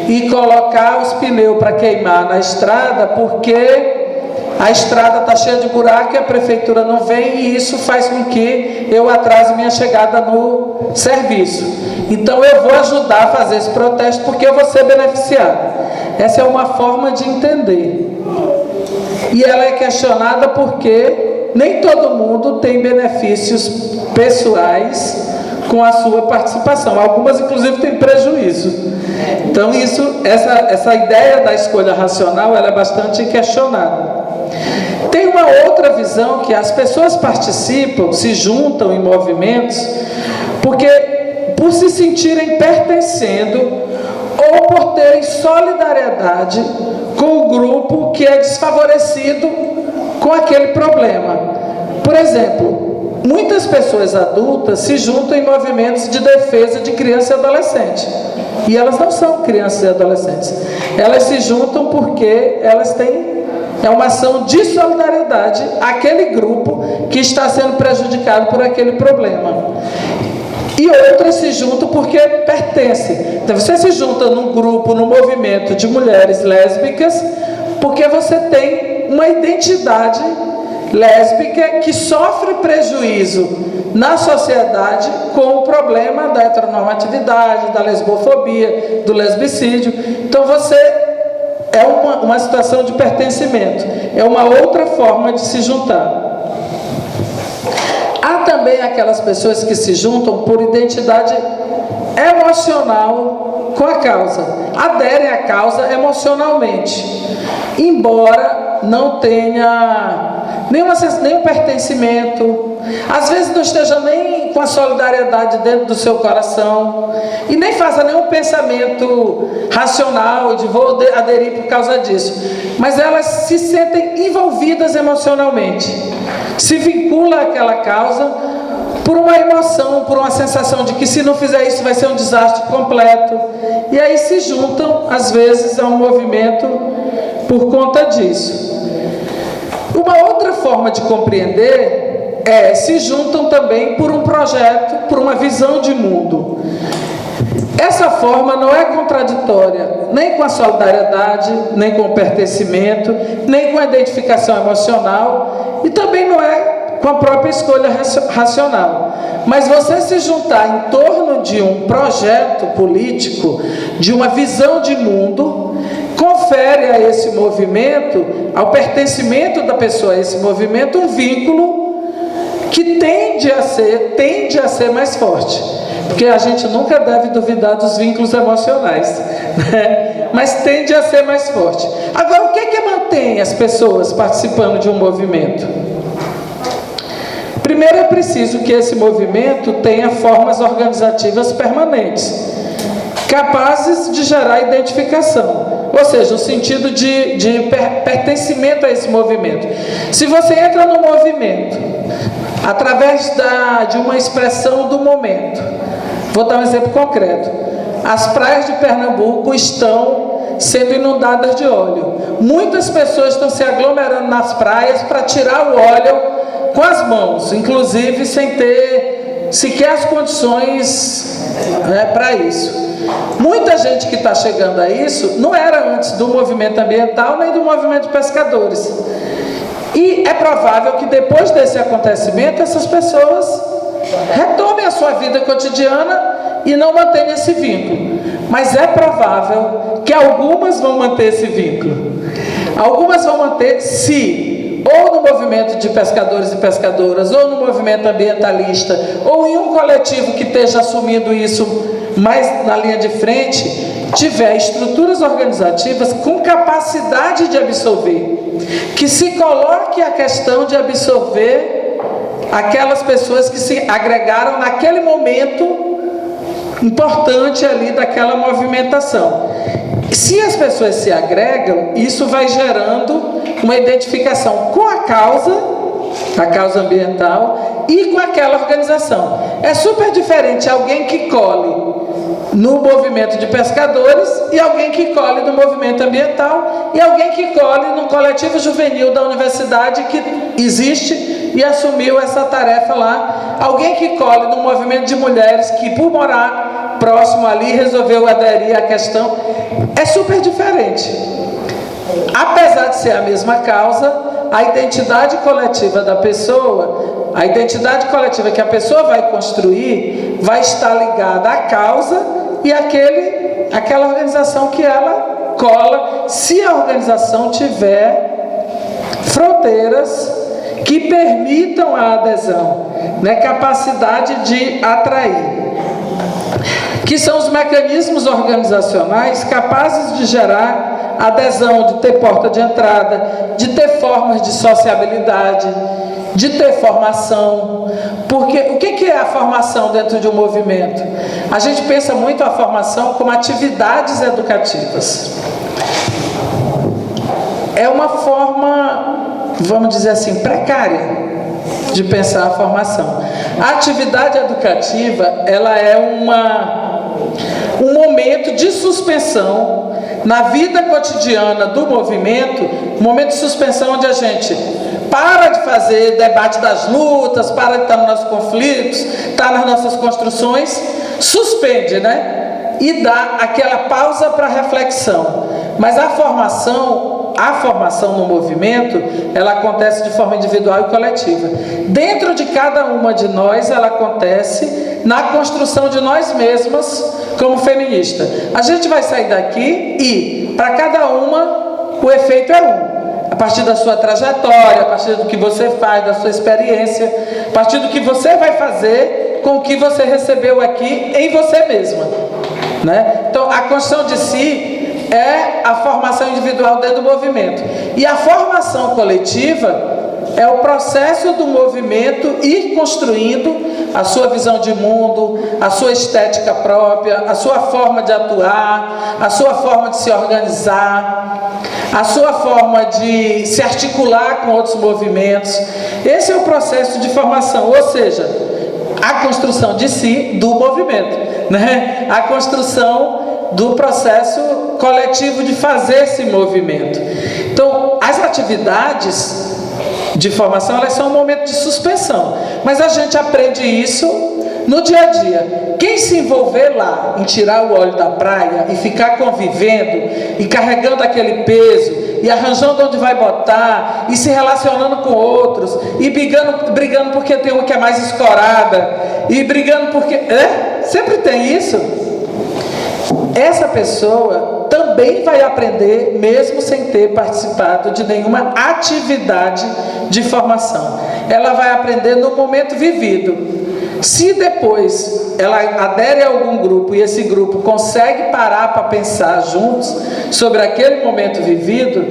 e colocar os pneus para queimar na estrada porque a estrada está cheia de buraco e a prefeitura não vem, e isso faz com que eu atrase minha chegada no serviço. Então eu vou ajudar a fazer esse protesto porque eu vou ser beneficiado. Essa é uma forma de entender. E ela é questionada porque nem todo mundo tem benefícios pessoais com a sua participação. Algumas, inclusive, têm prejuízo. Então, essa ideia da escolha racional, ela é bastante questionada. Tem uma outra visão que as pessoas participam, se juntam em movimentos, porque por se sentirem pertencendo ou por terem solidariedade com o grupo que é desfavorecido com aquele problema. Por exemplo, muitas pessoas adultas se juntam em movimentos de defesa de criança e adolescente. E elas não são crianças e adolescentes. Elas se juntam porque elas têm uma ação de solidariedade àquele grupo que está sendo prejudicado por aquele problema. E outras se juntam porque pertencem. Então você se junta num grupo, num movimento de mulheres lésbicas, porque você tem uma identidade lésbica que sofre prejuízo na sociedade com o problema da heteronormatividade, da lesbofobia, do lesbicídio. Então você é uma situação de pertencimento, é uma outra forma de se juntar. Há também aquelas pessoas que se juntam por identidade emocional com a causa, aderem à causa emocionalmente, embora não tenha nenhum pertencimento, às vezes não esteja nem com a solidariedade dentro do seu coração, e nem faça nenhum pensamento racional de vou aderir por causa disso, mas elas se sentem envolvidas emocionalmente, se vincula àquela causa por uma emoção, por uma sensação de que se não fizer isso vai ser um desastre completo, e aí se juntam às vezes a um movimento por conta disso. Uma outra forma de compreender se juntam também por um projeto, por uma visão de mundo. Essa forma não é contraditória nem com a solidariedade, nem com o pertencimento, nem com a identificação emocional, e também não é com a própria escolha racional. Mas você se juntar em torno de um projeto político, de uma visão de mundo, confere a esse movimento, ao pertencimento da pessoa a esse movimento, um vínculo que tende a ser mais forte. Porque a gente nunca deve duvidar dos vínculos emocionais, né? Mas tende a ser mais forte. Agora, o que é que mantém as pessoas participando de um movimento? Primeiro, é preciso que esse movimento tenha formas organizativas permanentes, capazes de gerar identificação, ou seja, o sentido de pertencimento a esse movimento. Se você entra no movimento através de uma expressão do momento, vou dar um exemplo concreto: as praias de Pernambuco estão sendo inundadas de óleo, muitas pessoas estão se aglomerando nas praias para tirar o óleo com as mãos, inclusive sem ter sequer as condições para isso. Muita gente que está chegando a isso não era antes do movimento ambiental nem do movimento de pescadores. E é provável que depois desse acontecimento essas pessoas retomem a sua vida cotidiana e não mantenham esse vínculo. Mas é provável que algumas vão manter esse vínculo. Algumas vão manter se ou no movimento de pescadores e pescadoras, ou no movimento ambientalista, ou em um coletivo que esteja assumindo isso mais na linha de frente, tiver estruturas organizativas com capacidade de absorver, que se coloque a questão de absorver aquelas pessoas que se agregaram naquele momento importante ali daquela movimentação. Se as pessoas se agregam, isso vai gerando uma identificação com a causa ambiental e com aquela organização. É super diferente alguém que colhe no movimento de pescadores e alguém que colhe no movimento ambiental e alguém que colhe no coletivo juvenil da universidade que existe e assumiu essa tarefa lá. Alguém que colhe no movimento de mulheres que, por morar próximo ali, resolveu aderir à questão. É super diferente. Apesar de ser a mesma causa, a identidade coletiva da pessoa, a identidade coletiva que a pessoa vai construir, vai estar ligada à causa e àquela organização que ela cola, se a organização tiver fronteiras que permitam a adesão, né, capacidade de atrair, que são os mecanismos organizacionais capazes de gerar adesão, de ter porta de entrada, de ter formas de sociabilidade, de ter formação. Porque o que é a formação dentro de um movimento? A gente pensa muito a formação como atividades educativas. É uma forma, vamos dizer assim, precária de pensar a formação. A atividade educativa, ela é um momento de suspensão na vida cotidiana do movimento, um momento de suspensão onde a gente para de fazer debate das lutas, para de estar nos nossos conflitos, está nas nossas construções, suspende, né? E dá aquela pausa para reflexão. Mas a formação a formação no movimento, ela acontece de forma individual e coletiva. Dentro de cada uma de nós, ela acontece na construção de nós mesmas como feminista. A gente vai sair daqui e, para cada uma, o efeito é um. A partir da sua trajetória, a partir do que você faz, da sua experiência, a partir do que você vai fazer com o que você recebeu aqui em você mesma, né? Então, a construção de si é a formação individual dentro do movimento. E a formação coletiva é o processo do movimento ir construindo a sua visão de mundo, a sua estética própria, a sua forma de atuar, a sua forma de se organizar, a sua forma de se articular com outros movimentos. Esse é o processo de formação, ou seja, a construção de si do movimento, né? A construção do processo coletivo de fazer esse movimento. Então, as atividades de formação, elas são um momento de suspensão, mas a gente aprende isso no dia a dia. Quem se envolver lá em tirar o óleo da praia e ficar convivendo e carregando aquele peso e arranjando onde vai botar e se relacionando com outros e brigando porque tem uma que é mais escorada e brigando porque... sempre tem isso. Essa pessoa também vai aprender mesmo sem ter participado de nenhuma atividade de formação. Ela vai aprender no momento vivido. Se depois ela adere a algum grupo e esse grupo consegue parar para pensar juntos sobre aquele momento vivido,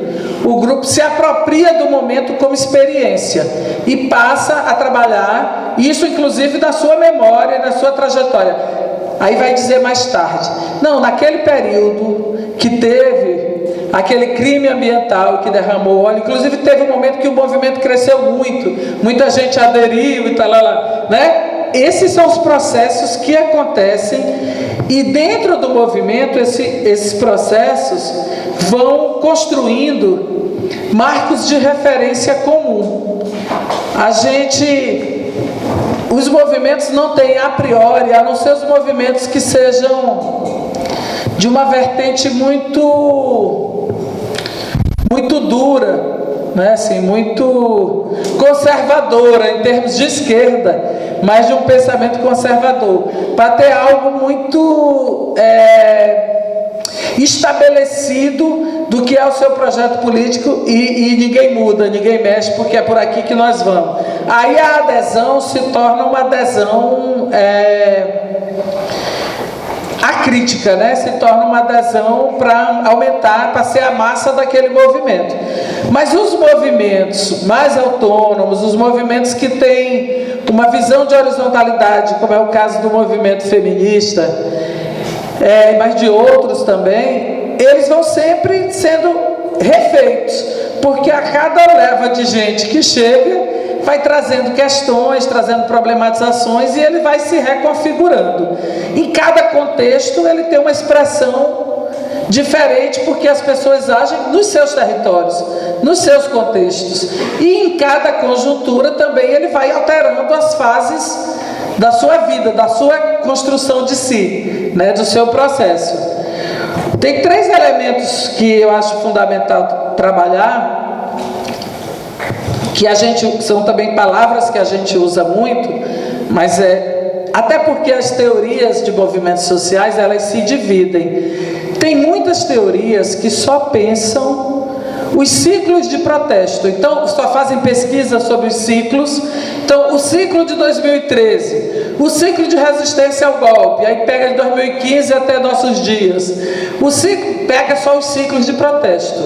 o grupo se apropria do momento como experiência e passa a trabalhar isso, inclusive, da sua memória, da sua trajetória. Aí vai dizer mais tarde, não, naquele período que teve aquele crime ambiental que derramou óleo, inclusive teve um momento que o movimento cresceu muito, muita gente aderiu e tal, né? Esses são os processos que acontecem e dentro do movimento esses processos vão construindo marcos de referência comum. Os movimentos não têm a priori, a não ser os movimentos que sejam de uma vertente muito dura, né? Assim, muito conservadora em termos de esquerda, mas de um pensamento conservador, para ter algo muito estabelecido do que é o seu projeto político e ninguém muda, ninguém mexe, porque é por aqui que nós vamos. Aí a adesão se torna uma adesão acrítica, né? Se torna uma adesão para aumentar, para ser a massa daquele movimento. Mas os movimentos mais autônomos, os movimentos que têm uma visão de horizontalidade, como é o caso do movimento feminista, mas de outros também, eles vão sempre sendo refeitos, porque a cada leva de gente que chega, vai trazendo questões, trazendo problematizações e ele vai se reconfigurando. Em cada contexto ele tem uma expressão diferente, porque as pessoas agem nos seus territórios, nos seus contextos. E em cada conjuntura também ele vai alterando as fases da sua vida, da sua construção de si, né, do seu processo. Tem 3 elementos que eu acho fundamental trabalhar, que são também palavras que a gente usa muito, mas até porque as teorias de movimentos sociais, elas se dividem. Tem muitas teorias que só pensam os ciclos de protesto, então só fazem pesquisa sobre os ciclos. Então, o ciclo de 2013, o ciclo de resistência ao golpe, aí pega de 2015 até nossos dias. O ciclo pega só os ciclos de protesto.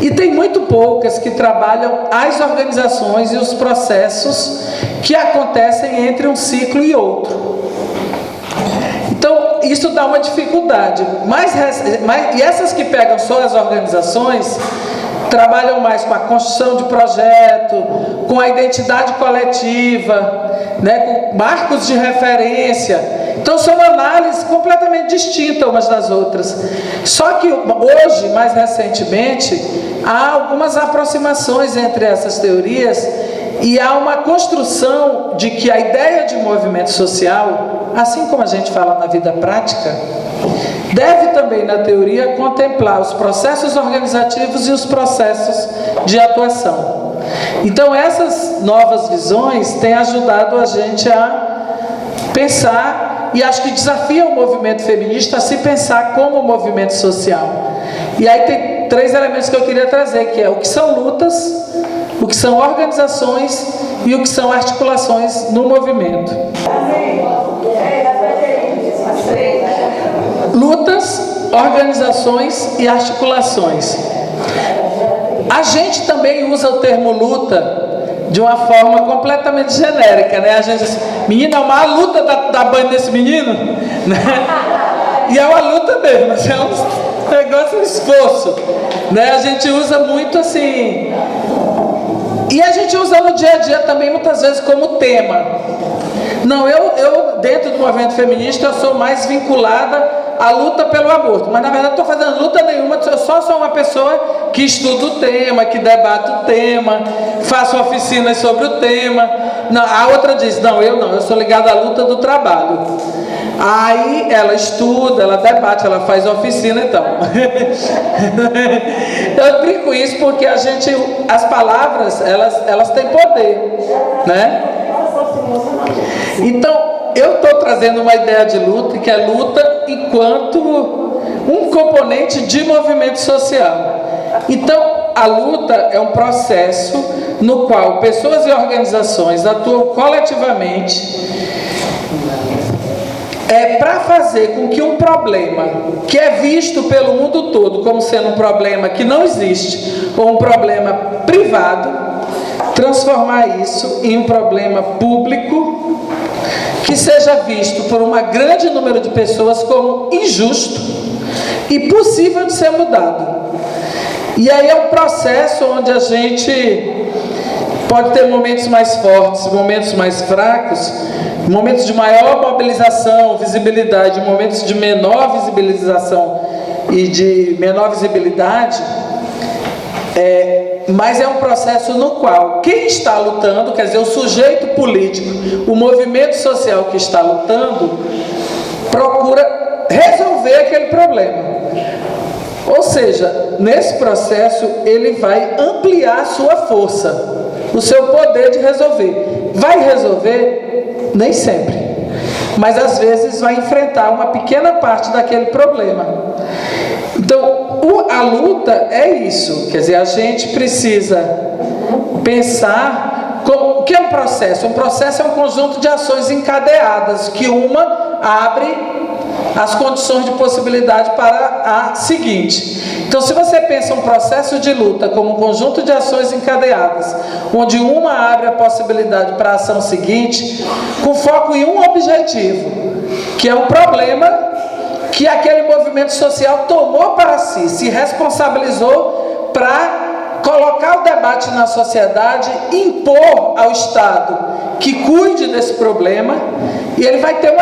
E tem muito poucas que trabalham as organizações e os processos que acontecem entre um ciclo e outro. Então, isso dá uma dificuldade. E essas que pegam só as organizações, trabalham mais com a construção de projeto, com a identidade coletiva, né, com marcos de referência. Então são análises completamente distintas umas das outras. Só que hoje, mais recentemente, há algumas aproximações entre essas teorias e há uma construção de que a ideia de movimento social, assim como a gente fala na vida prática, deve também, na teoria, contemplar os processos organizativos e os processos de atuação. Então, essas novas visões têm ajudado a gente a pensar, e acho que desafia o movimento feminista a se pensar como movimento social. E aí tem 3 elementos que eu queria trazer, que é o que são lutas, o que são organizações e o que são articulações no movimento. Lutas, organizações e articulações. A gente também usa o termo luta de uma forma completamente genérica, né? A gente diz, menina, é uma luta dar banho nesse menino, né? E é uma luta mesmo, é um negócio, um esforço, né? A gente usa muito assim, e a gente usa no dia a dia também muitas vezes como tema. Não, eu dentro do movimento feminista eu sou mais vinculada à luta pelo aborto, mas na verdade não estou fazendo luta nenhuma, eu só sou uma pessoa que estuda o tema, que debate o tema, faço oficinas sobre o tema. Não, a outra diz, eu sou ligada à luta do trabalho. Aí ela estuda, ela debate, ela faz oficina e tal. Eu brinco isso porque as palavras, elas têm poder, né? Então, eu estou trazendo uma ideia de luta, que é luta enquanto um componente de movimento social. Então, a luta é um processo no qual pessoas e organizações atuam coletivamente para fazer com que um problema que é visto pelo mundo todo como sendo um problema que não existe, ou um problema privado, transformar isso em um problema público que seja visto por um grande número de pessoas como injusto e possível de ser mudado. E aí é um processo onde a gente pode ter momentos mais fortes, momentos mais fracos, momentos de maior mobilização, visibilidade, momentos de menor visibilização e de menor visibilidade, mas é um processo no qual quem está lutando, quer dizer, o sujeito político, o movimento social que está lutando, procura resolver aquele problema. Ou seja, nesse processo ele vai ampliar a sua força, o seu poder de resolver. Vai resolver? Nem sempre. Mas às vezes vai enfrentar uma pequena parte daquele problema. Então, a luta é isso. Quer dizer, a gente precisa pensar o que é um processo. Um processo é um conjunto de ações encadeadas, que uma abre as condições de possibilidade para a seguinte. Então, se você pensa um processo de luta como um conjunto de ações encadeadas, onde uma abre a possibilidade para a ação seguinte, com foco em um objetivo, que é um problema que aquele movimento social tomou para si, se responsabilizou para colocar o debate na sociedade, impor ao Estado que cuide desse problema, e ele vai ter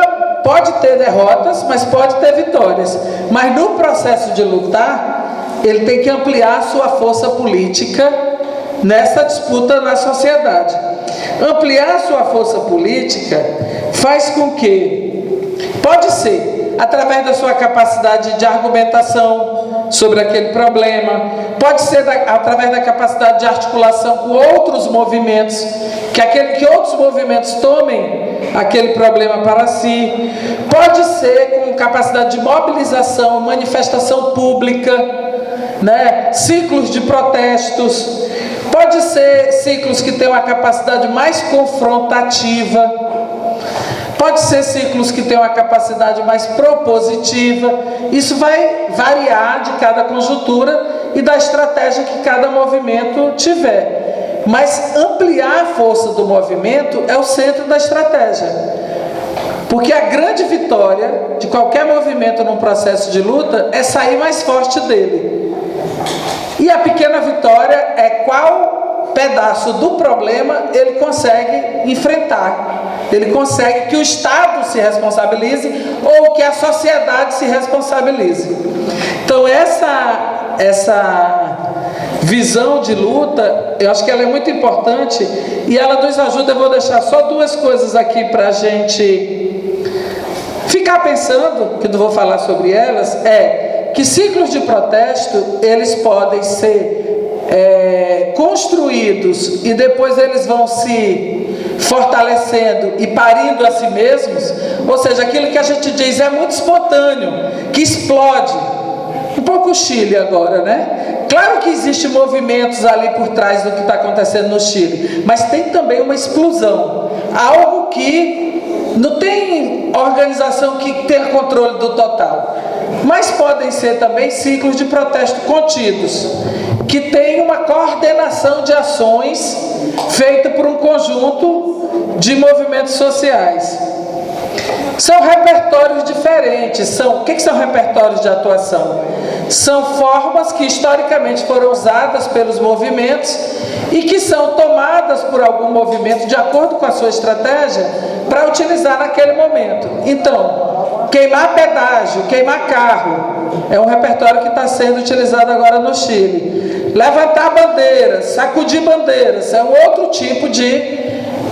pode ter derrotas, mas pode ter vitórias. Mas no processo de lutar, ele tem que ampliar a sua força política nessa disputa na sociedade. Ampliar a sua força política faz com que, pode ser através da sua capacidade de argumentação sobre aquele problema, pode ser através da capacidade de articulação com outros movimentos, que outros movimentos tomem aquele problema para si, pode ser com capacidade de mobilização, manifestação pública, né? Ciclos de protestos, pode ser ciclos que tenham a capacidade mais confrontativa, pode ser ciclos que tenham a capacidade mais propositiva. Isso vai variar de cada conjuntura e da estratégia que cada movimento tiver. Mas ampliar a força do movimento é o centro da estratégia. Porque a grande vitória de qualquer movimento num processo de luta é sair mais forte dele. E a pequena vitória é qual pedaço do problema ele consegue enfrentar. Ele consegue que o Estado se responsabilize ou que a sociedade se responsabilize. Então essa visão de luta, eu acho que ela é muito importante e ela nos ajuda. Eu vou deixar só 2 coisas aqui para a gente ficar ficar pensando, que não vou falar sobre elas, é que ciclos de protesto, eles podem ser construídos e depois eles vão se fortalecendo e parindo a si mesmos, ou seja, aquilo que a gente diz é muito espontâneo, que explode. Um pouco o Chile agora, né? Claro que existem movimentos ali por trás do que está acontecendo no Chile, mas tem também uma explosão, algo que não tem organização que tenha controle do total, mas podem ser também ciclos de protesto contidos, que tem uma coordenação de ações feita por um conjunto de movimentos sociais. São repertórios diferentes. O que são repertórios de atuação? São formas que historicamente foram usadas pelos movimentos e que são tomadas por algum movimento de acordo com a sua estratégia para utilizar naquele momento. Então, queimar pedágio, queimar carro, é um repertório que está sendo utilizado agora no Chile. Levantar bandeiras, sacudir bandeiras, é um outro tipo de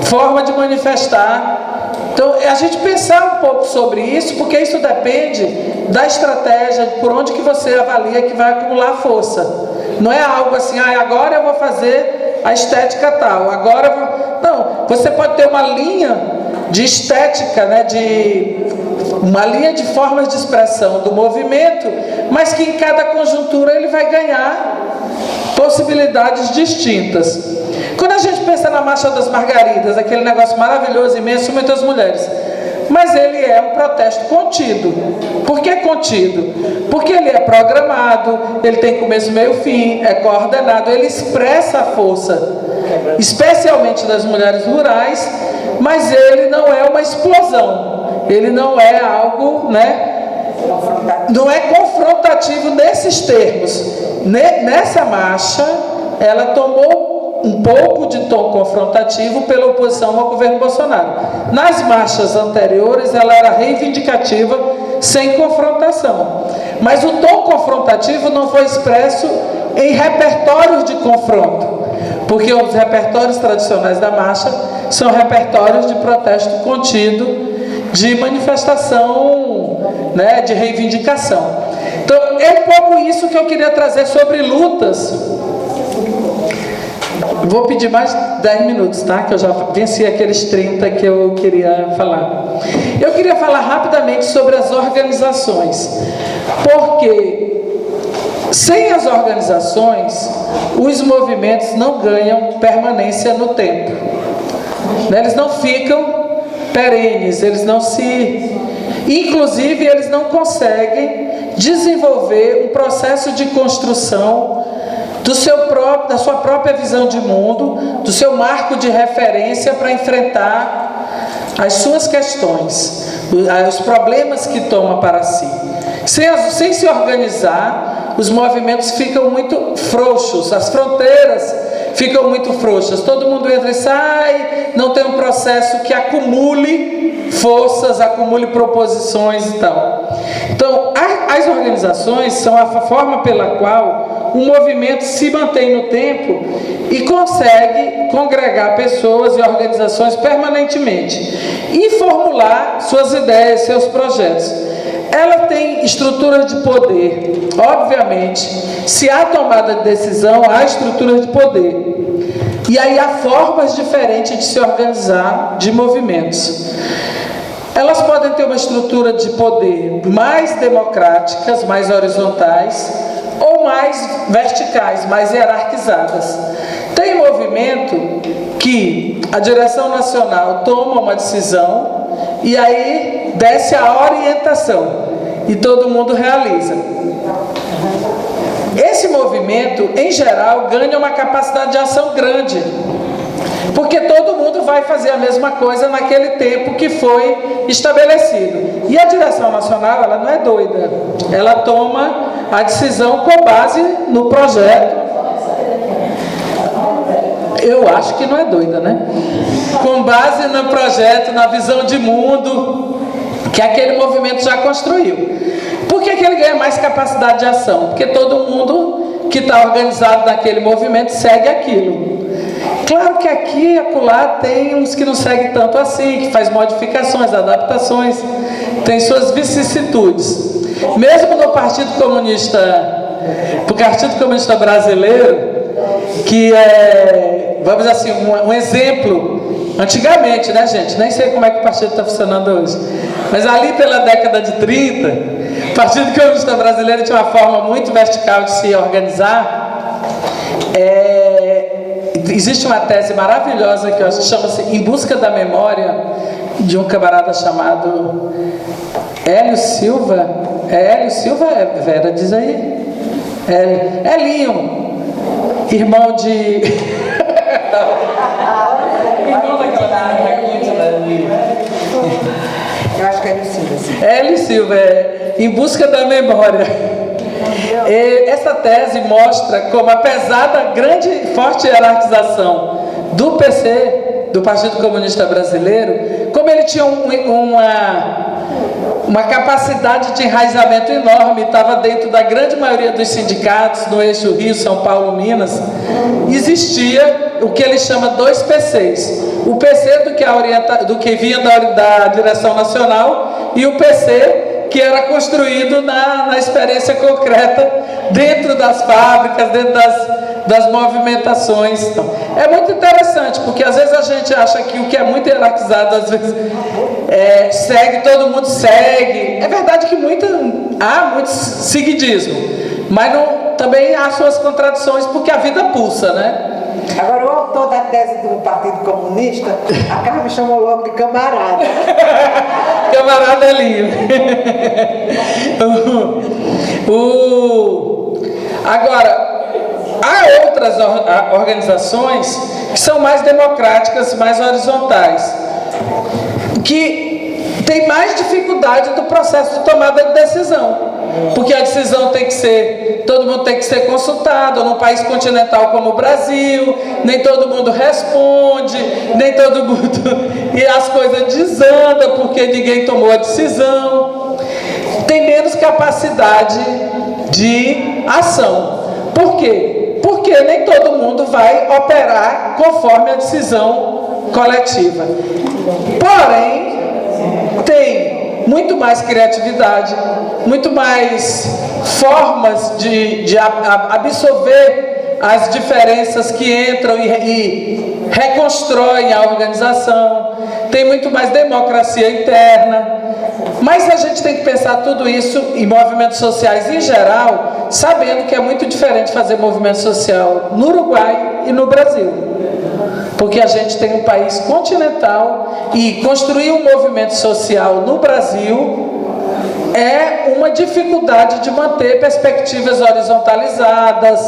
forma de manifestar. Então, a gente pensar um pouco sobre isso, porque isso depende da estratégia, por onde que você avalia que vai acumular força. Não é algo assim, agora eu vou fazer a estética tal, agora eu vou... Não, você pode ter uma linha de estética, né, uma linha de formas de expressão do movimento, mas que em cada conjuntura ele vai ganhar possibilidades distintas. Quando a gente pensa na Marcha das Margaridas, aquele negócio maravilhoso, imenso, muitas mulheres, mas ele é um protesto contido. Por que contido? Porque ele é programado, ele tem começo, meio, fim, é coordenado, ele expressa a força, especialmente das mulheres rurais, mas ele não é uma explosão, ele não é algo, não é confrontativo nesses termos. Nessa marcha, ela tomou um pouco de tom confrontativo pela oposição ao governo Bolsonaro. Nas marchas anteriores, ela era reivindicativa, sem confrontação. Mas o tom confrontativo não foi expresso em repertórios de confronto, porque os repertórios tradicionais da marcha são repertórios de protesto contido, de manifestação, de reivindicação. Então, é um pouco isso que eu queria trazer sobre lutas. Vou pedir mais 10 minutos, tá? Que eu já venci aqueles 30 que eu queria falar. Eu queria falar rapidamente sobre as organizações, porque sem as organizações, os movimentos não ganham permanência no tempo. Eles não ficam perenes, eles não se... Inclusive, eles não conseguem desenvolver um processo de construção da sua própria visão de mundo, do seu marco de referência para enfrentar as suas questões, os problemas que toma para si. Sem se organizar, os movimentos ficam muito frouxos, as fronteiras ficam muito frouxas, todo mundo entra e sai, não tem um processo que acumule forças, acumule proposições e tal. Então, as organizações são a forma pela qual o movimento se mantém no tempo e consegue congregar pessoas e organizações permanentemente e formular suas ideias, seus projetos. Ela tem estruturas de poder, obviamente. Se há tomada de decisão, há estruturas de poder. E aí há formas diferentes de se organizar de movimentos. Elas podem ter uma estrutura de poder mais democráticas, mais horizontais, ou mais verticais, mais hierarquizadas. Tem movimento que a direção nacional toma uma decisão e aí desce a orientação e todo mundo realiza. Esse movimento, em geral, ganha uma capacidade de ação grande, porque todo mundo vai fazer a mesma coisa naquele tempo que foi estabelecido. E a direção nacional, ela não é doida, ela toma a decisão com base no projeto. Eu acho que não é doida, né? Com base no projeto, na visão de mundo que aquele movimento já construiu. Por que ele ganha mais capacidade de ação? Porque todo mundo que está organizado naquele movimento segue aquilo. Claro que aqui e acolá tem uns que não seguem tanto assim, que faz modificações, adaptações, tem suas vicissitudes. Mesmo no Partido Comunista Brasileiro, que é, vamos dizer assim, um exemplo, antigamente, né, gente? Nem sei como é que o partido está funcionando hoje, mas ali pela década de 30, o Partido Comunista Brasileiro tinha uma forma muito vertical de se organizar. Existe uma tese maravilhosa que eu acho que chama-se Em Busca da Memória, de um camarada chamado Hélio Silva. É Hélio Silva, Vera, diz aí? Elinho, irmão de... irmão daquela
eu acho que é Hélio Silva, sim.
Hélio Silva, Em Busca da Memória. Essa tese mostra como, apesar da grande e forte hierarquização do PC, do Partido Comunista Brasileiro, como ele tinha uma capacidade de enraizamento enorme, estava dentro da grande maioria dos sindicatos, no eixo Rio, São Paulo, Minas, existia o que ele chama dois PCs. O PC do que vinha da direção nacional e o PC que era construído na experiência concreta dentro das fábricas, dentro das movimentações. Então, é muito interessante, porque às vezes a gente acha que o que é muito hierarquizado, às vezes segue, todo mundo segue. É verdade que há muito seguidismo, mas também há suas contradições, porque a vida pulsa, né?
Agora, o autor da tese do Partido Comunista, a Carla me chamou logo de camarada.
Camarada Elinho. Agora, há outras organizações que são mais democráticas, mais horizontais, que têm mais dificuldade do processo de tomada de decisão. Porque a decisão tem que ser, todo mundo tem que ser consultado. Num país continental como o Brasil, nem todo mundo responde, nem todo mundo... E as coisas desandam porque ninguém tomou a decisão. Tem menos capacidade de ação. Por quê? Porque nem todo mundo vai operar conforme a decisão coletiva. Porém, tem muito mais criatividade, muito mais formas de absorver as diferenças que entram e reconstroem a organização, tem muito mais democracia interna. Mas a gente tem que pensar tudo isso em movimentos sociais em geral, sabendo que é muito diferente fazer movimento social no Uruguai e no Brasil. Porque a gente tem um país continental e construir um movimento social no Brasil é uma dificuldade de manter perspectivas horizontalizadas,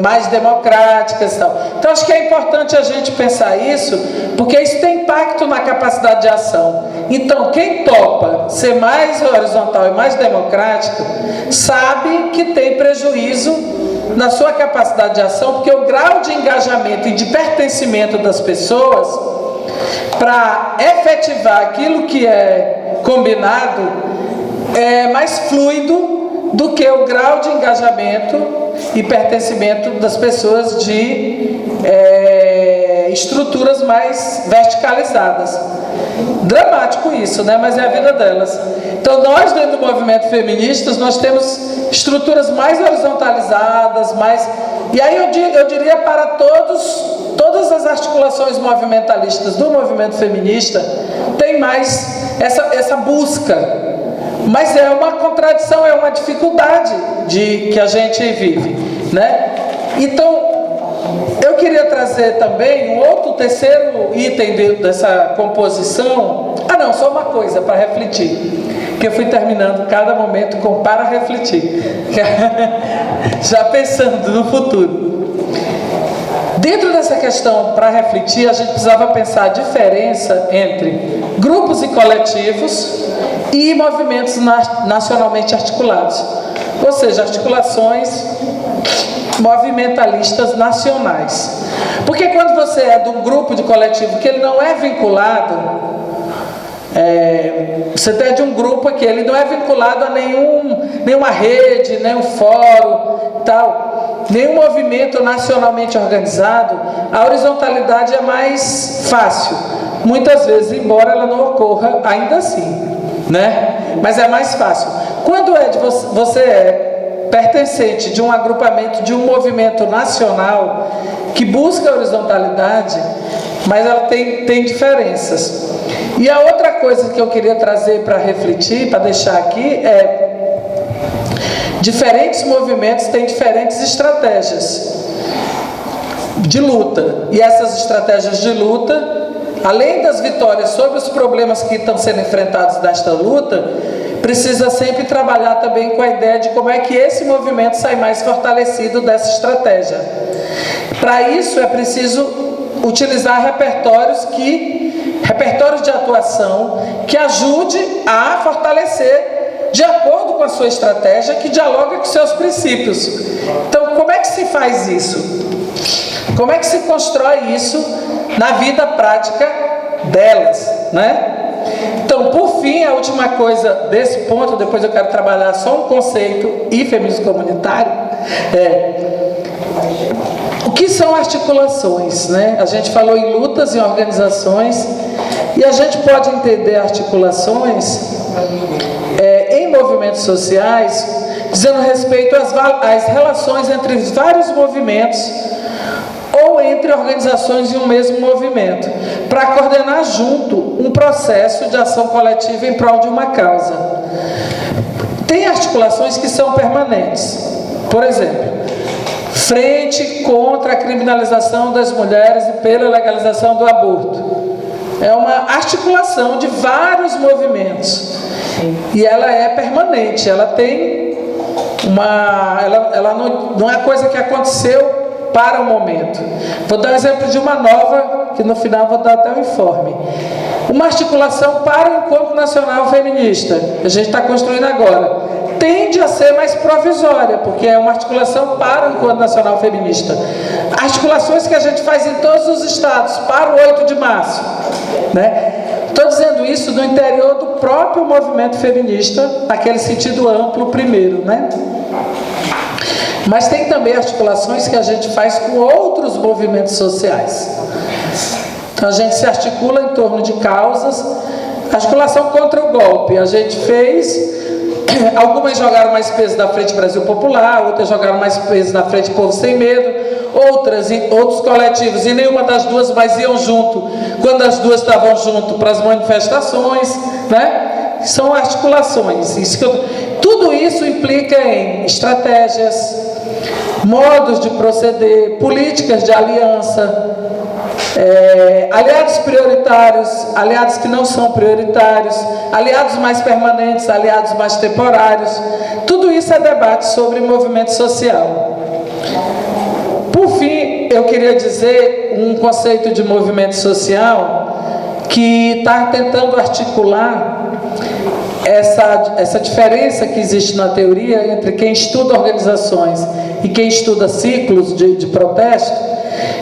mais democráticas e tal. Então acho que é importante a gente pensar isso, porque isso tem impacto na capacidade de ação. Então quem topa ser mais horizontal e mais democrático sabe que tem prejuízo na sua capacidade de ação, porque o grau de engajamento e de pertencimento das pessoas para efetivar aquilo que é combinado é mais fluido do que o grau de engajamento e pertencimento das pessoas de estruturas mais verticalizadas. Dramático isso, né? Mas é a vida delas. Então nós, dentro do movimento feministas, nós temos estruturas mais horizontalizadas, e aí eu diria para todas as articulações movimentalistas do movimento feminista tem mais essa busca. Mas é uma contradição, é uma dificuldade que a gente vive, né? Então, eu queria trazer também um terceiro item dessa composição. Só uma coisa para refletir, que eu fui terminando cada momento com para refletir, já pensando no futuro. Dentro dessa questão para refletir, a gente precisava pensar a diferença entre grupos e coletivos e movimentos nacionalmente articulados, ou seja, articulações movimentalistas nacionais. Porque quando você é de um grupo de coletivo que ele não é vinculado, você tem de um grupo que ele não é vinculado a nenhuma rede, nenhum fórum, tal. nenhum movimento nacionalmente organizado, a horizontalidade é mais fácil. Muitas vezes, embora ela não ocorra ainda assim, né? Mas é mais fácil. Quando você é pertencente de um agrupamento, de um movimento nacional que busca a horizontalidade, mas ela tem diferenças. E a outra coisa que eu queria trazer para refletir, para deixar aqui, é diferentes movimentos têm diferentes estratégias de luta. E essas estratégias de luta, além das vitórias sobre os problemas que estão sendo enfrentados nesta luta, precisa sempre trabalhar também com a ideia de como é que esse movimento sai mais fortalecido dessa estratégia. Para isso é preciso utilizar repertórios de atuação que ajude a fortalecer de acordo com a sua estratégia, que dialoga com seus princípios. Então, como é que se faz isso? Como é que se constrói isso na vida prática delas, né? Então, por fim, a última coisa desse ponto, depois eu quero trabalhar só um conceito e feminismo comunitário, o que são articulações, né? A gente falou em lutas, em organizações, e a gente pode entender articulações em movimentos sociais, dizendo respeito às relações entre vários movimentos ou entre organizações em um mesmo movimento, para coordenar junto um processo de ação coletiva em prol de uma causa. Tem articulações que são permanentes. Por exemplo, frente contra a criminalização das mulheres e pela legalização do aborto. É uma articulação de vários movimentos. E ela é permanente, ela tem ela não é coisa que aconteceu para o momento. Vou dar um exemplo de uma nova, que no final vou dar até um informe. Uma articulação para o Encontro Nacional Feminista, que a gente está construindo agora, tende a ser mais provisória, porque é uma articulação para o Encontro Nacional Feminista. Articulações que a gente faz em todos os estados, para o 8 de março. Né? Estou dizendo isso no interior do próprio movimento feminista, naquele sentido amplo primeiro, né? Mas tem também articulações que a gente faz com outros movimentos sociais. Então a gente se articula em torno de causas. Articulação contra o golpe, a gente fez. Algumas jogaram mais peso na Frente Brasil Popular, outras jogaram mais peso na Frente Povo Sem Medo, outros coletivos, e nenhuma das duas, mas iam junto, quando as duas estavam junto para as manifestações, né? São articulações. Tudo isso implica em estratégias, modos de proceder, políticas de aliança, aliados prioritários, aliados que não são prioritários, aliados mais permanentes, aliados mais temporários. Tudo isso é debate sobre movimento social. Por fim, eu queria dizer um conceito de movimento social que está tentando articular essa diferença que existe na teoria entre quem estuda organizações e quem estuda ciclos de protesto,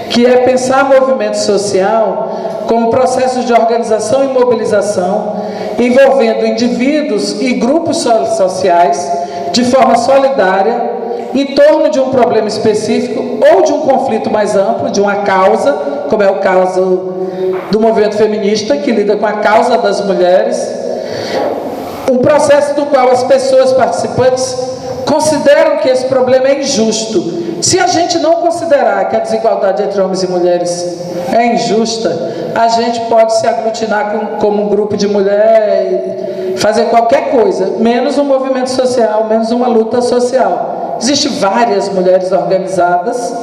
que é pensar movimento social como processo de organização e mobilização, envolvendo indivíduos e grupos sociais de forma solidária, em torno de um problema específico ou de um conflito mais amplo, de uma causa, como é o caso do movimento feminista, que lida com a causa das mulheres, um processo do qual as pessoas participantes consideram que esse problema é injusto. Se a gente não considerar que a desigualdade entre homens e mulheres é injusta, a gente pode se aglutinar como um grupo de mulher, fazer qualquer coisa, menos um movimento social, menos uma luta social. Existem várias mulheres organizadas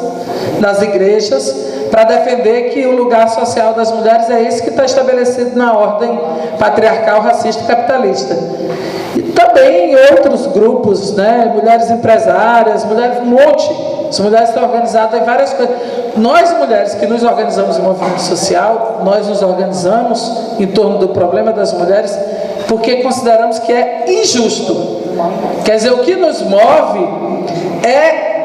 nas igrejas para defender que o lugar social das mulheres é esse que está estabelecido na ordem patriarcal, racista e capitalista. E também em outros grupos, né, mulheres empresárias, mulheres, um monte. As mulheres estão organizadas em várias coisas. Nós, mulheres que nos organizamos em movimento social, nós nos organizamos em torno do problema das mulheres porque consideramos que é injusto. Quer dizer, o que nos move é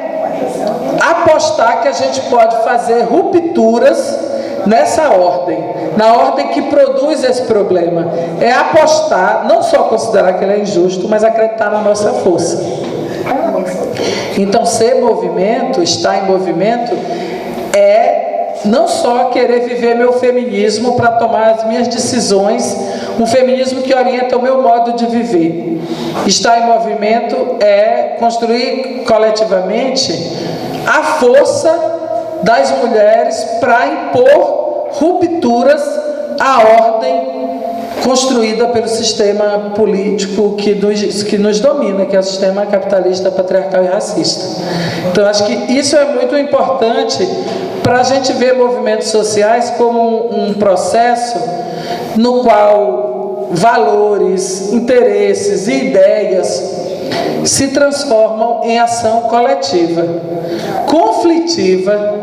apostar que a gente pode fazer rupturas nessa ordem, na ordem que produz esse problema. É apostar, não só considerar que ele é injusto, mas acreditar na nossa força. Então, ser movimento, estar em movimento, é não só querer viver meu feminismo para tomar as minhas decisões, um feminismo que orienta o meu modo de viver. Estar em movimento é construir coletivamente a força das mulheres para impor rupturas à ordem construída pelo sistema político que nos domina, que é o sistema capitalista, patriarcal e racista. Então, acho que isso é muito importante para a gente ver movimentos sociais como um processo no qual valores, interesses e ideias se transformam em ação coletiva, conflitiva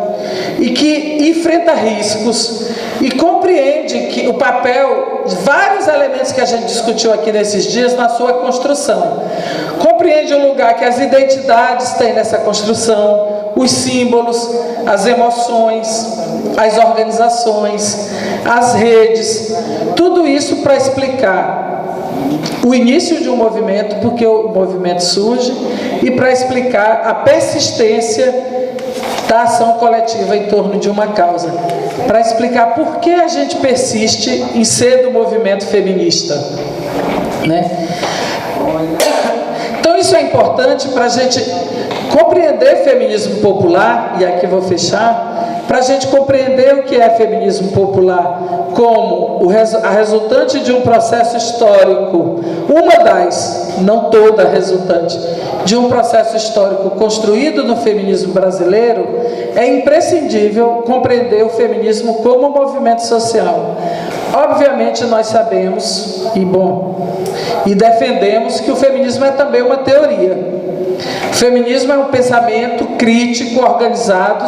e que enfrenta riscos e compreende que o papel de vários elementos que a gente discutiu aqui nesses dias na sua construção. Compreende o lugar que as identidades têm nessa construção, os símbolos, as emoções, as organizações, as redes, tudo isso para explicar o início de um movimento, porque o movimento surge, e para explicar a persistência da ação coletiva em torno de uma causa, para explicar por que a gente persiste em ser do movimento feminista, né? Então isso é importante para a gente compreender feminismo popular, e aqui vou fechar, para a gente compreender o que é feminismo popular como a resultante de um processo histórico, uma das, não toda resultante, de um processo histórico construído no feminismo brasileiro, é imprescindível compreender o feminismo como movimento social. Obviamente nós sabemos, e defendemos que o feminismo é também uma teoria. O feminismo é um pensamento crítico, organizado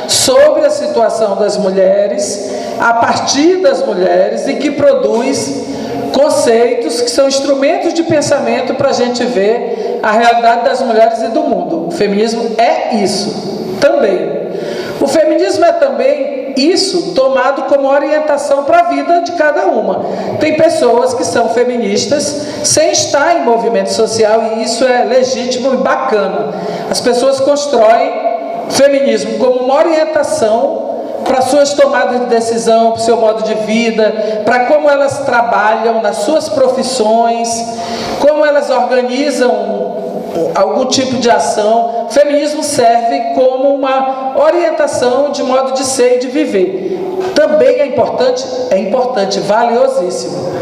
sobre a situação das mulheres, a partir das mulheres, e que produz conceitos que são instrumentos de pensamento para a gente ver a realidade das mulheres e do mundo. O feminismo é isso também. O feminismo é também isso tomado como orientação para a vida de cada uma. Tem pessoas que são feministas sem estar em movimento social, e isso é legítimo e bacana. As pessoas constroem feminismo como uma orientação para suas tomadas de decisão, para o seu modo de vida, para como elas trabalham nas suas profissões, como elas organizam algum tipo de ação. O feminismo serve como uma orientação de modo de ser e de viver. Também é importante, valiosíssimo.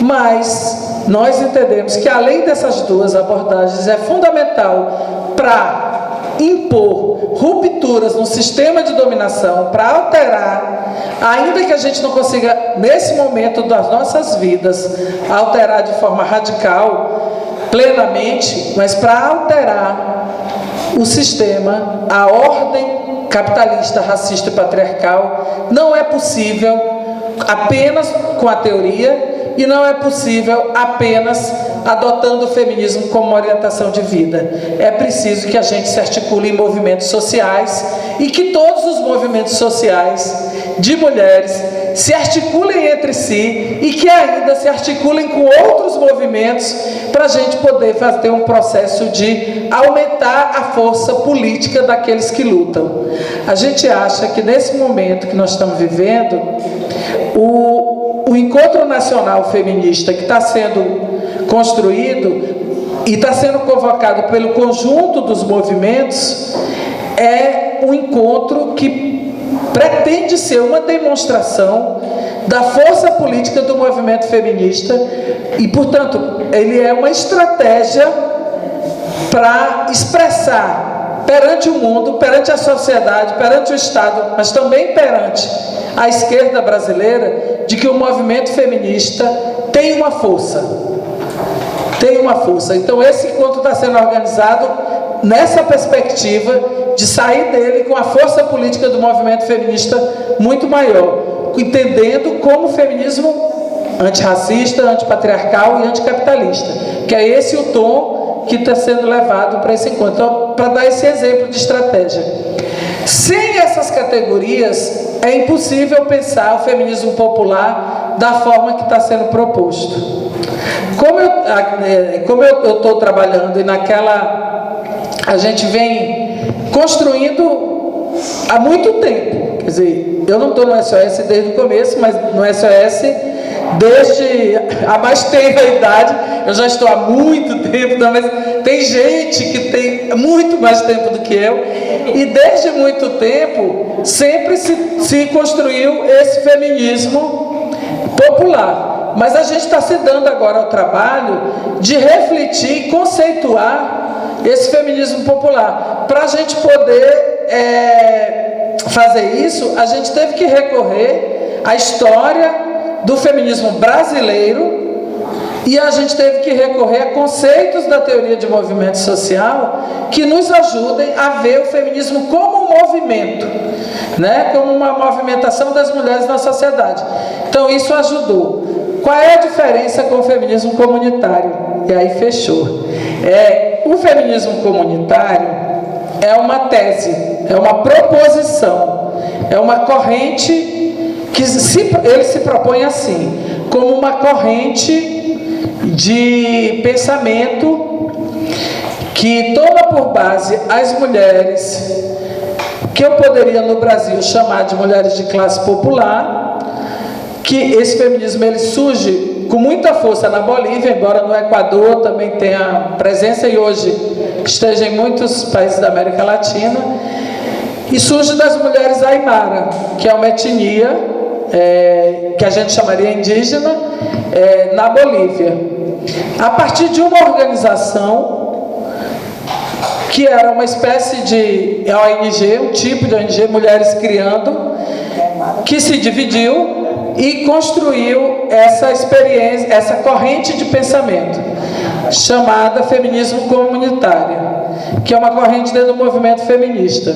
Mas nós entendemos que, além dessas duas abordagens, é fundamental para impor rupturas no sistema de dominação, para alterar, ainda que a gente não consiga, nesse momento das nossas vidas, alterar de forma radical, plenamente, mas para alterar o sistema, a ordem capitalista, racista e patriarcal, não é possível apenas com a teoria, e não é possível apenas adotando o feminismo como orientação de vida. É preciso que a gente se articule em movimentos sociais, e que todos os movimentos sociais de mulheres se articulem entre si, e que ainda se articulem com outros movimentos, para a gente poder fazer um processo de aumentar a força política daqueles que lutam. A gente acha que nesse momento que nós estamos vivendo, o encontro nacional feminista que está sendo construído e está sendo convocado pelo conjunto dos movimentos é um encontro que pretende ser uma demonstração da força política do movimento feminista, e, portanto, ele é uma estratégia para expressar perante o mundo, perante a sociedade, perante o Estado, mas também perante a esquerda brasileira, de que o movimento feminista tem uma força. Tem uma força. Então, esse encontro está sendo organizado nessa perspectiva de sair dele com a força política do movimento feminista muito maior, entendendo como o feminismo antirracista, antipatriarcal e anticapitalista, que é esse o tom que está sendo levado para esse encontro. Então, para dar esse exemplo de estratégia. Sem essas categorias, é impossível pensar o feminismo popular da forma que está sendo proposto. Como eu estou trabalhando, e naquela a gente vem construindo há muito tempo. Quer dizer, eu não estou no SOS desde o começo, mas no SOS desde há mais tempo a idade. Eu já estou há muito tempo, mas tem gente que tem muito mais tempo do que eu, e desde muito tempo sempre se construiu esse feminismo popular. Mas a gente está se dando agora ao trabalho de refletir e conceituar esse feminismo popular. Para a gente poder fazer isso, a gente teve que recorrer à história do feminismo brasileiro, e a gente teve que recorrer a conceitos da teoria de movimento social que nos ajudem a ver o feminismo como um movimento, né? Como uma movimentação das mulheres na sociedade. Então isso ajudou. Qual é a diferença com o feminismo comunitário? E aí fechou. O feminismo comunitário é uma tese, é uma proposição, é uma corrente que ele se propõe assim, como uma corrente de pensamento que toma por base as mulheres, que eu poderia no Brasil chamar de mulheres de classe popular, que esse feminismo ele surge com muita força na Bolívia, embora no Equador também tenha presença e hoje esteja em muitos países da América Latina, e surge das mulheres aimara, que é uma etnia que a gente chamaria indígena, na Bolívia, a partir de uma organização que era uma espécie de ONG, um tipo de ONG, Mulheres Criando, que se dividiu e construiu essa experiência, essa corrente de pensamento chamada feminismo comunitário, que é uma corrente dentro do movimento feminista.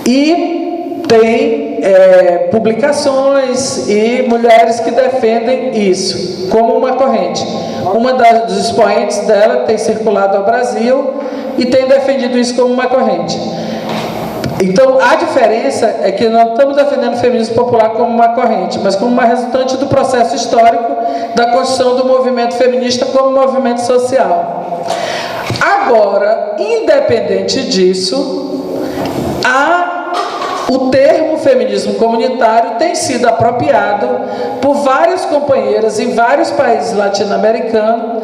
E tem publicações e mulheres que defendem isso como uma corrente. Uma dos expoentes dela tem circulado ao Brasil e tem defendido isso como uma corrente. Então, a diferença é que nós não estamos defendendo o feminismo popular como uma corrente, mas como uma resultante do processo histórico da construção do movimento feminista como movimento social. Agora, independente disso, o termo feminismo comunitário tem sido apropriado por várias companheiras em vários países latino-americanos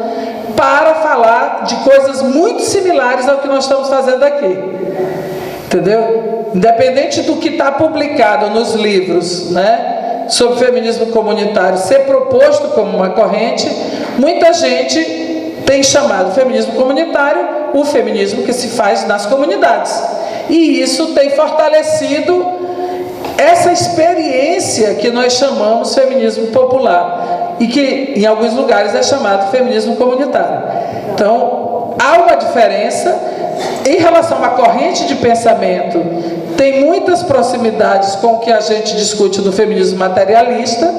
para falar de coisas muito similares ao que nós estamos fazendo aqui. Entendeu? Independente do que está publicado nos livros, né, sobre feminismo comunitário ser proposto como uma corrente, muita gente tem chamado feminismo comunitário o feminismo que se faz nas comunidades. E isso tem fortalecido essa experiência que nós chamamos feminismo popular e que em alguns lugares é chamado feminismo comunitário. Então, há uma diferença em relação à corrente de pensamento. Tem muitas proximidades com o que a gente discute do feminismo materialista,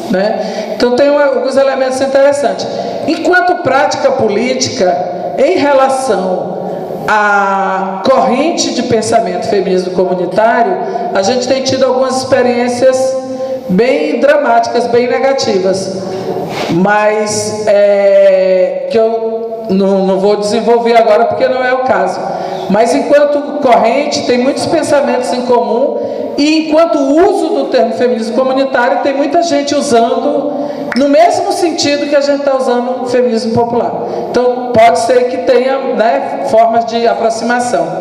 né? Então tem alguns elementos interessantes. Enquanto prática política, em relação a corrente de pensamento feminismo comunitário, a gente tem tido algumas experiências bem dramáticas, bem negativas, mas que eu não vou desenvolver agora porque não é o caso. Mas enquanto corrente tem muitos pensamentos em comum, e enquanto uso do termo feminismo comunitário tem muita gente usando no mesmo sentido que a gente está usando o feminismo popular. Então pode ser que tenha, né, formas de aproximação.